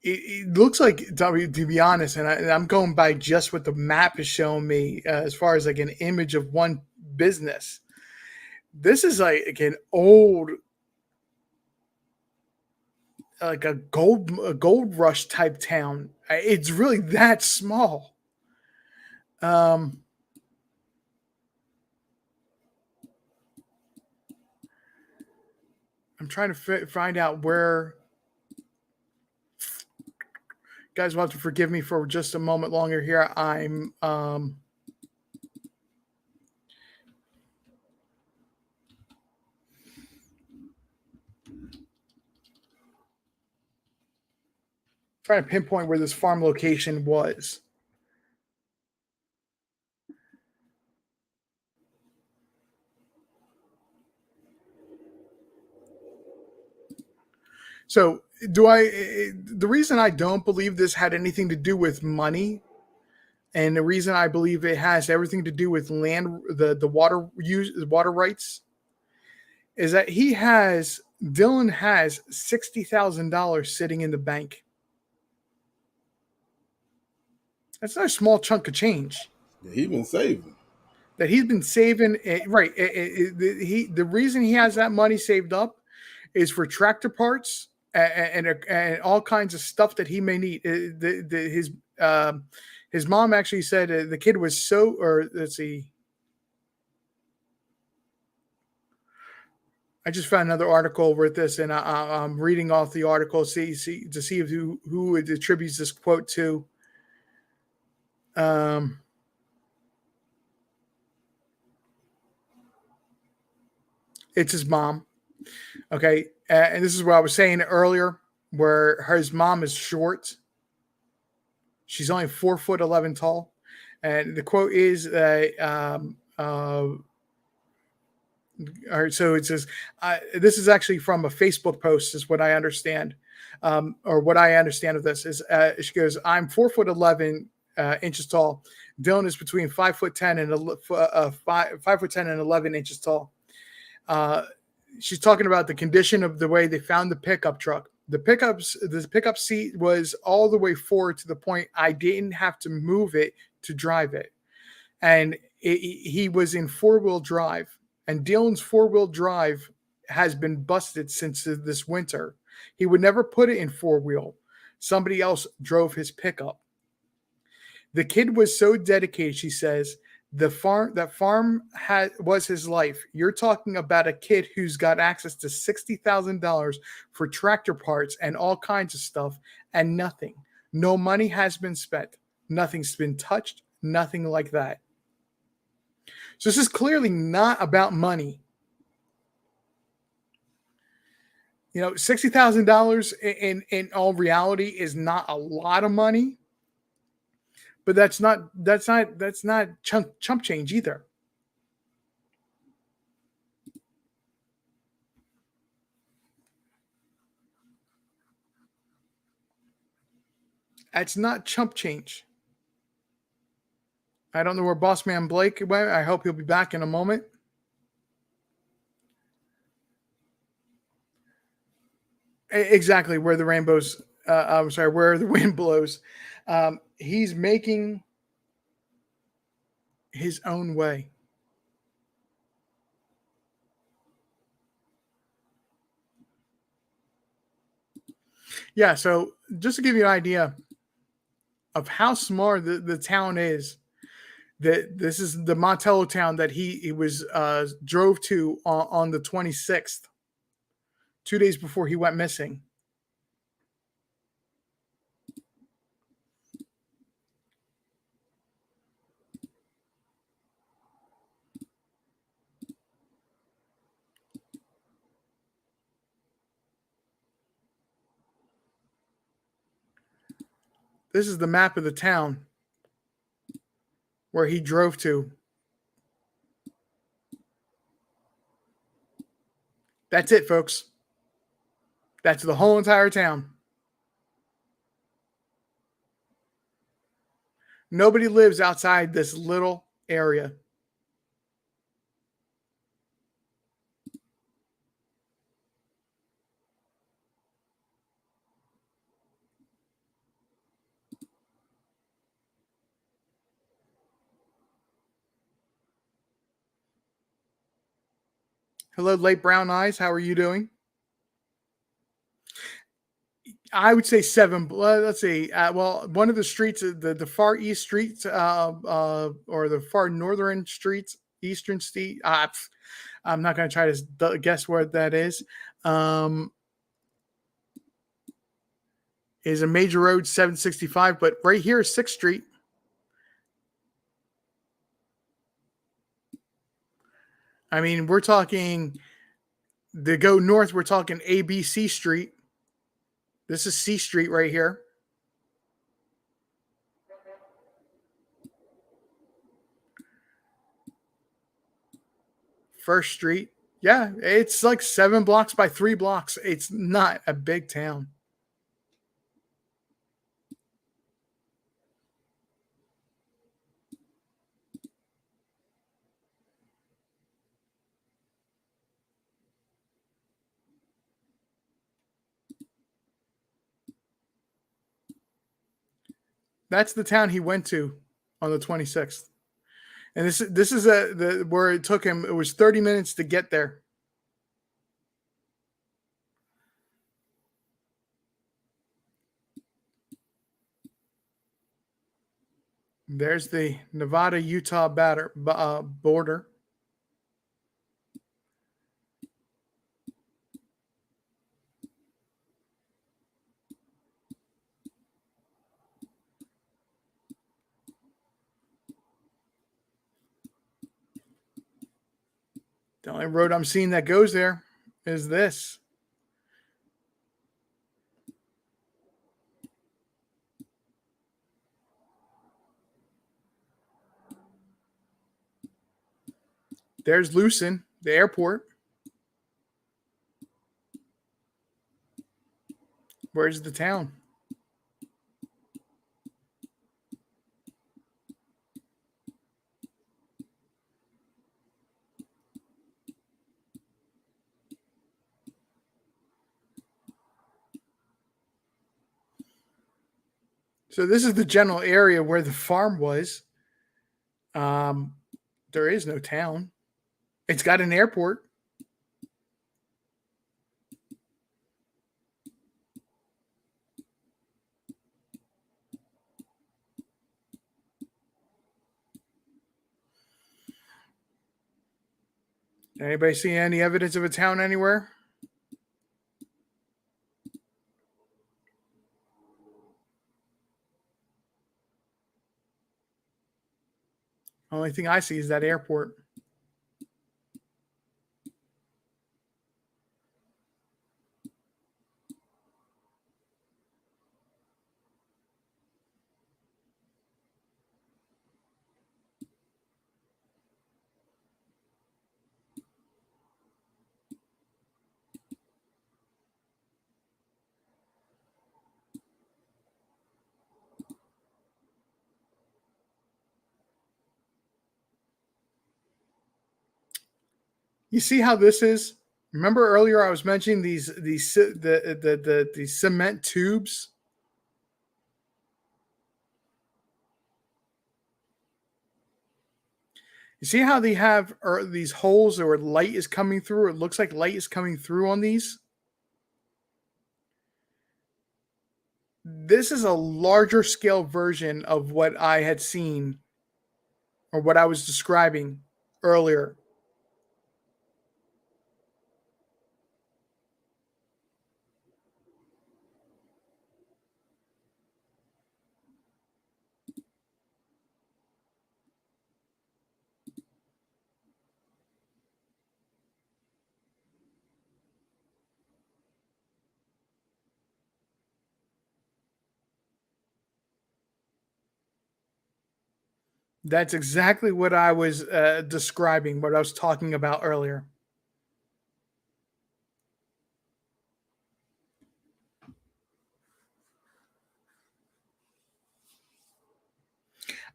it looks like, to be honest, and I'm going by just what the map is showing me as far as like an image of one business. This is like an old, like a gold rush type town. It's really that small. Um, I'm trying to find out where. Guys, will have to forgive me for just a moment longer here. I'm trying to pinpoint where this farm location was. So, the reason I don't believe this had anything to do with money, and the reason I believe it has everything to do with land, the water rights, is that Dylan has $60,000 sitting in the bank. That's not a small chunk of change. Yeah, he been saving. that he's been saving. Right. The reason he has that money saved up is for tractor parts and all kinds of stuff that he may need. His mom actually said the kid was so, or let's see. I just found another article with this, and I'm reading off the article to see who it attributes this quote to. It's his mom. Okay, and this is what I was saying earlier, where his mom is short. She's only 4'11" tall, and the quote is all right, so it says, this is actually from a Facebook post, is what I understand, or what I understand of this is she goes, "I'm 4'11" inches tall. Dylan is between 5'10" and 5'10" and 11 inches tall. She's talking about the condition of the way they found the pickup truck. The pickup seat was all the way forward to the point I didn't have to move it to drive it, and he was in 4-wheel drive. And Dylan's 4-wheel drive has been busted since this winter. He would never put it in 4-wheel. Somebody else drove his pickup. The kid was so dedicated, she says, that farm was his life. You're talking about a kid who's got access to $60,000 for tractor parts and all kinds of stuff, and nothing. No money has been spent. Nothing's been touched. Nothing like that. So this is clearly not about money. You know, $60,000 in all reality is not a lot of money, but that's not chump change either. That's not chump change. I don't know where Boss Man Blake went. I hope he'll be back in a moment. Exactly where the rainbows. I'm sorry, where the wind blows. He's making his own way. Yeah. So just to give you an idea of how small the town is, that this is the Montello town that he was drove to on the 26th, 2 days before he went missing. This is the map of the town where he drove to. That's it, folks. That's the whole entire town. Nobody lives outside this little area. Hello, Late Brown Eyes. How are you doing? I would say 7. Let's see. Well, one of the streets, the far east streets, or the far northern streets, eastern street. I'm not going to try to guess what that is. Is a major road, 765, but right here is 6th Street. I mean, we're talking to go north. We're talking ABC Street. This is C Street right here. First Street. Yeah, it's like 7 blocks by 3 blocks. It's not a big town. That's the town he went to on the 26th. And this is where it took him. It was 30 minutes to get there. There's the Nevada-Utah border. The only road I'm seeing that goes there is this. There's Lucin, the airport. Where's the town? So this is the general area where the farm was. There is no town. It's got an airport. Anybody see any evidence of a town anywhere? Only thing I see is that airport. You see how this is? Remember earlier I was mentioning these cement tubes? You see how they have these holes where light is coming through? It looks like light is coming through on these. This is a larger scale version of what I had seen or what I was describing earlier. That's exactly what I was describing, what I was talking about earlier.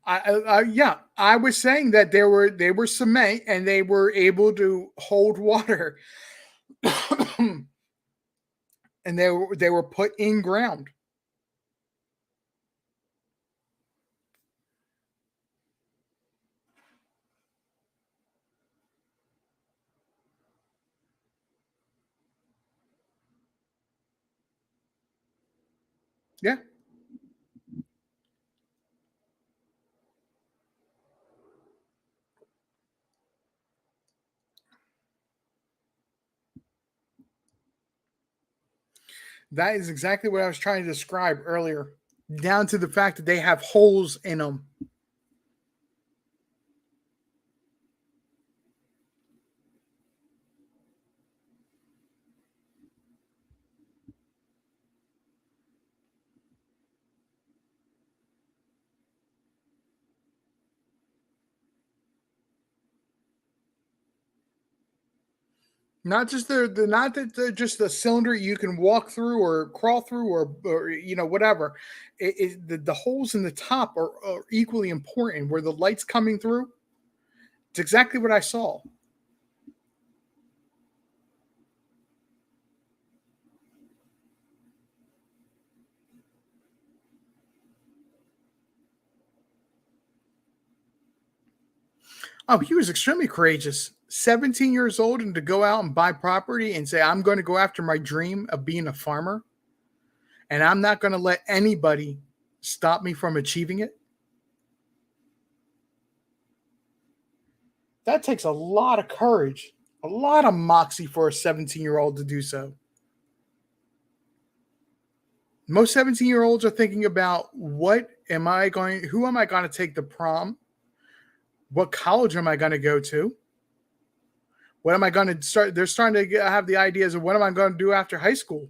Yeah, I was saying that they were cement and they were able to hold water, and they were put in ground. Yeah. That is exactly what I was trying to describe earlier, down to the fact that they have holes in them. Not just not that they're just a cylinder you can walk through or crawl through or whatever. The holes in the top are equally important where the light's coming through. It's exactly what I saw. Oh, he was extremely courageous. 17 years old, and to go out and buy property and say, I'm going to go after my dream of being a farmer, and I'm not going to let anybody stop me from achieving it. That takes a lot of courage, a lot of moxie for a 17-year-old to do so. Most 17-year-olds are thinking about who am I going to take to prom? What college am I going to go to? What am I going to start? They're starting to have the ideas of what am I going to do after high school?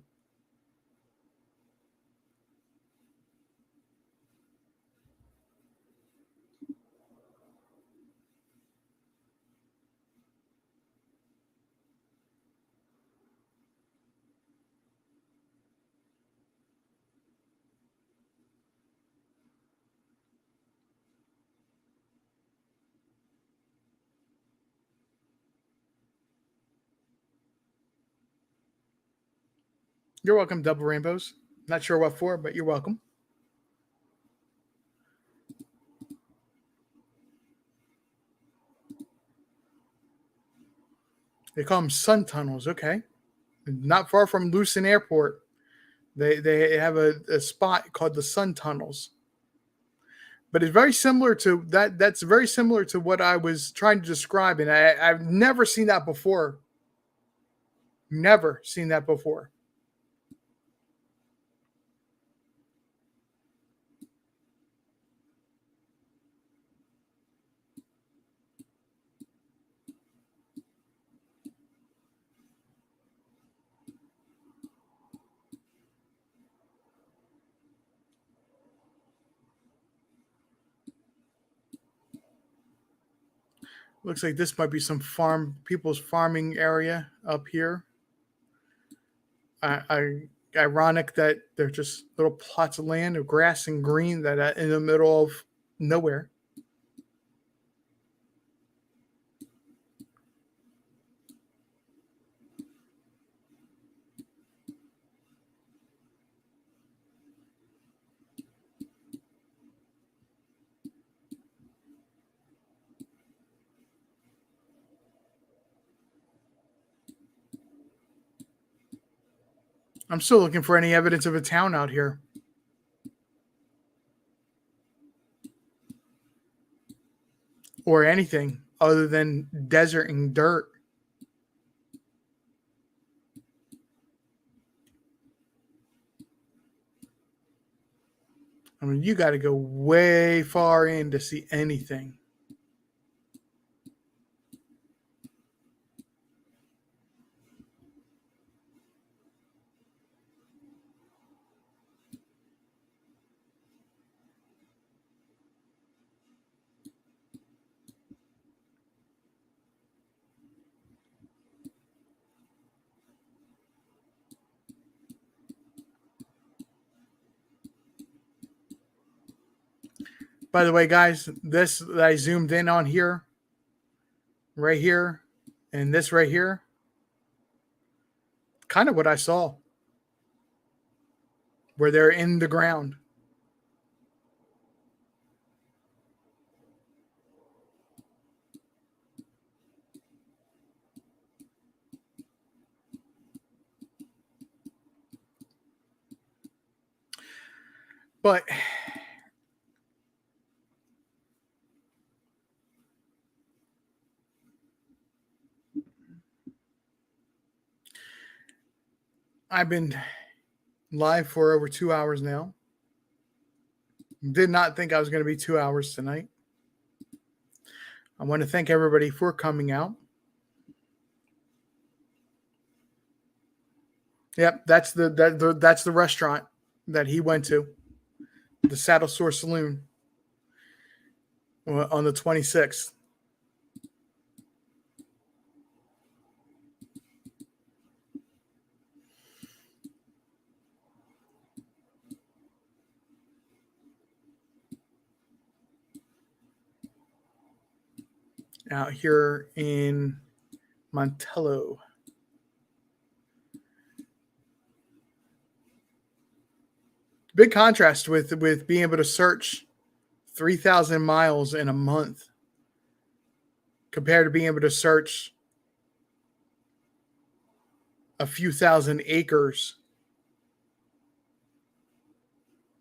You're welcome, Double Rainbows. Not sure what for, but you're welcome. They call them sun tunnels. Okay. Not far from Lucin Airport. They have a spot called the sun tunnels. But it's very similar to that. That's very similar to what I was trying to describe. And I've never seen that before. Never seen that before. Looks like this might be some people's farming area up here. Ironic that they're just little plots of land of grass and green that are in the middle of nowhere. I'm still looking for any evidence of a town out here. Or anything other than desert and dirt. I mean, you got to go way far in to see anything. By the way, guys, this that I zoomed in on here, right here, and this right here, kind of what I saw, where they're in the ground. But I've been live for over 2 hours now. Did not think I was going to be 2 hours tonight. I want to thank everybody for coming out. Yep, that's the restaurant that he went to, the Saddle Sore Saloon, on the 26th. Out here in Montello. Big contrast with being able to search 3,000 miles in a month. compared to being able to search a few thousand acres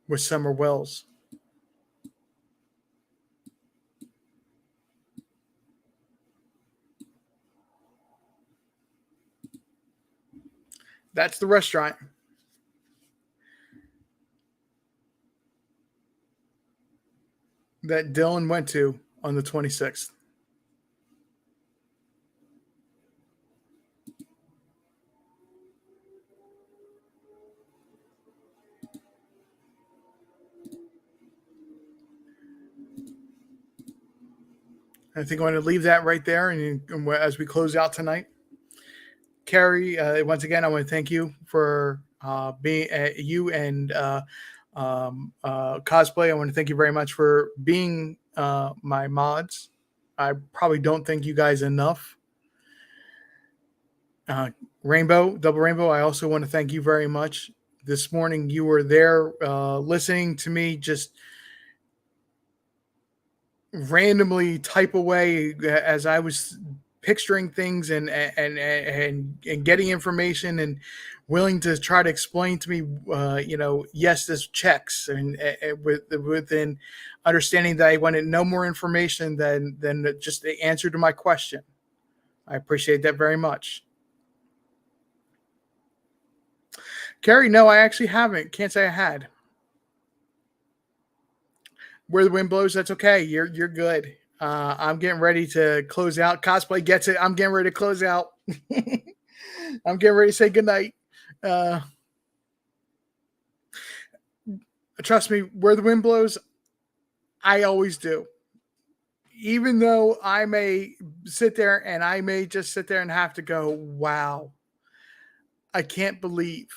with summer wells. That's the restaurant. That Dylan went to on the 26th. I think I'm going to leave that right there. And as we close out tonight, Carrie, once again, I want to thank you for being you and Cosplay. I want to thank you very much for being my mods. I probably don't thank you guys enough. Rainbow, Double Rainbow, I also want to thank you very much. This morning you were there listening to me just randomly type away as I was picturing things and getting information and willing to try to explain to me, yes, this checks and within understanding that I wanted no more information than just the answer to my question. I appreciate that very much. Carrie, no, I actually haven't. Can't say I had. Where the wind blows, that's okay. You're good. I'm getting ready to close out. Cosplay gets it. I'm getting ready to close out. I'm getting ready to say goodnight. Trust me, where the wind blows, I always do. Even though I may sit there and I may just sit there and have to go, wow, I can't believe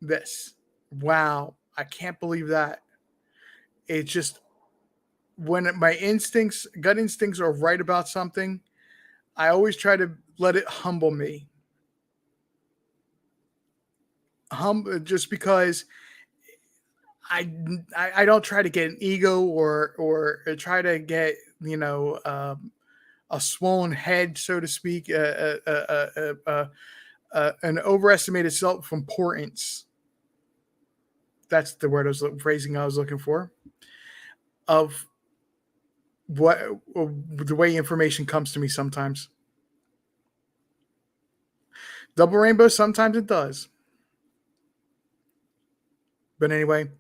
this. Wow, I can't believe that. It's just when my gut instincts are right about something, I always try to let it humble me. Just because I don't try to get an ego or try to get a swollen head, so to speak, an overestimated self-importance. That's the word phrasing I was looking for. Of the way information comes to me sometimes. Double Rainbow, sometimes it does. But anyway,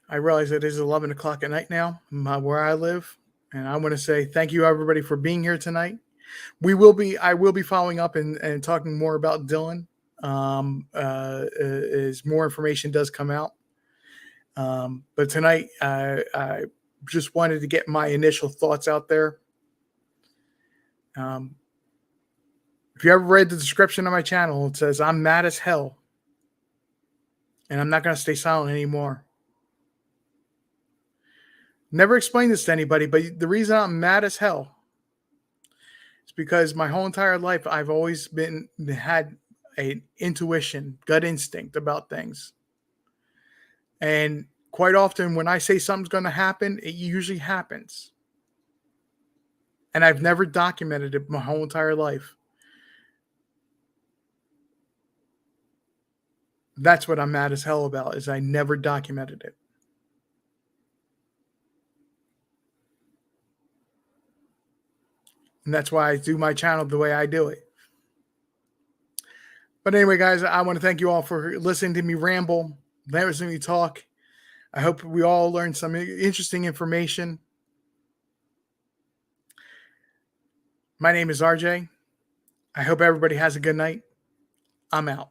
I realize it is 11 o'clock at night now, where I live. And I want to say thank you, everybody, for being here tonight. I will be following up and talking more about Dylan as more information does come out. But tonight, I just wanted to get my initial thoughts out there. If you ever read the description of my channel, it says I'm mad as hell. And I'm not going to stay silent anymore. Never explained this to anybody, but the reason I'm mad as hell is because my whole entire life I've always had an intuition, gut instinct about things. And quite often when I say something's going to happen, it usually happens. And I've never documented it my whole entire life. That's what I'm mad as hell about, is I never documented it. And that's why I do my channel the way I do it. But anyway, guys, I want to thank you all for listening to me ramble, listening to me talk. I hope we all learned some interesting information. My name is RJ. I hope everybody has a good night. I'm out.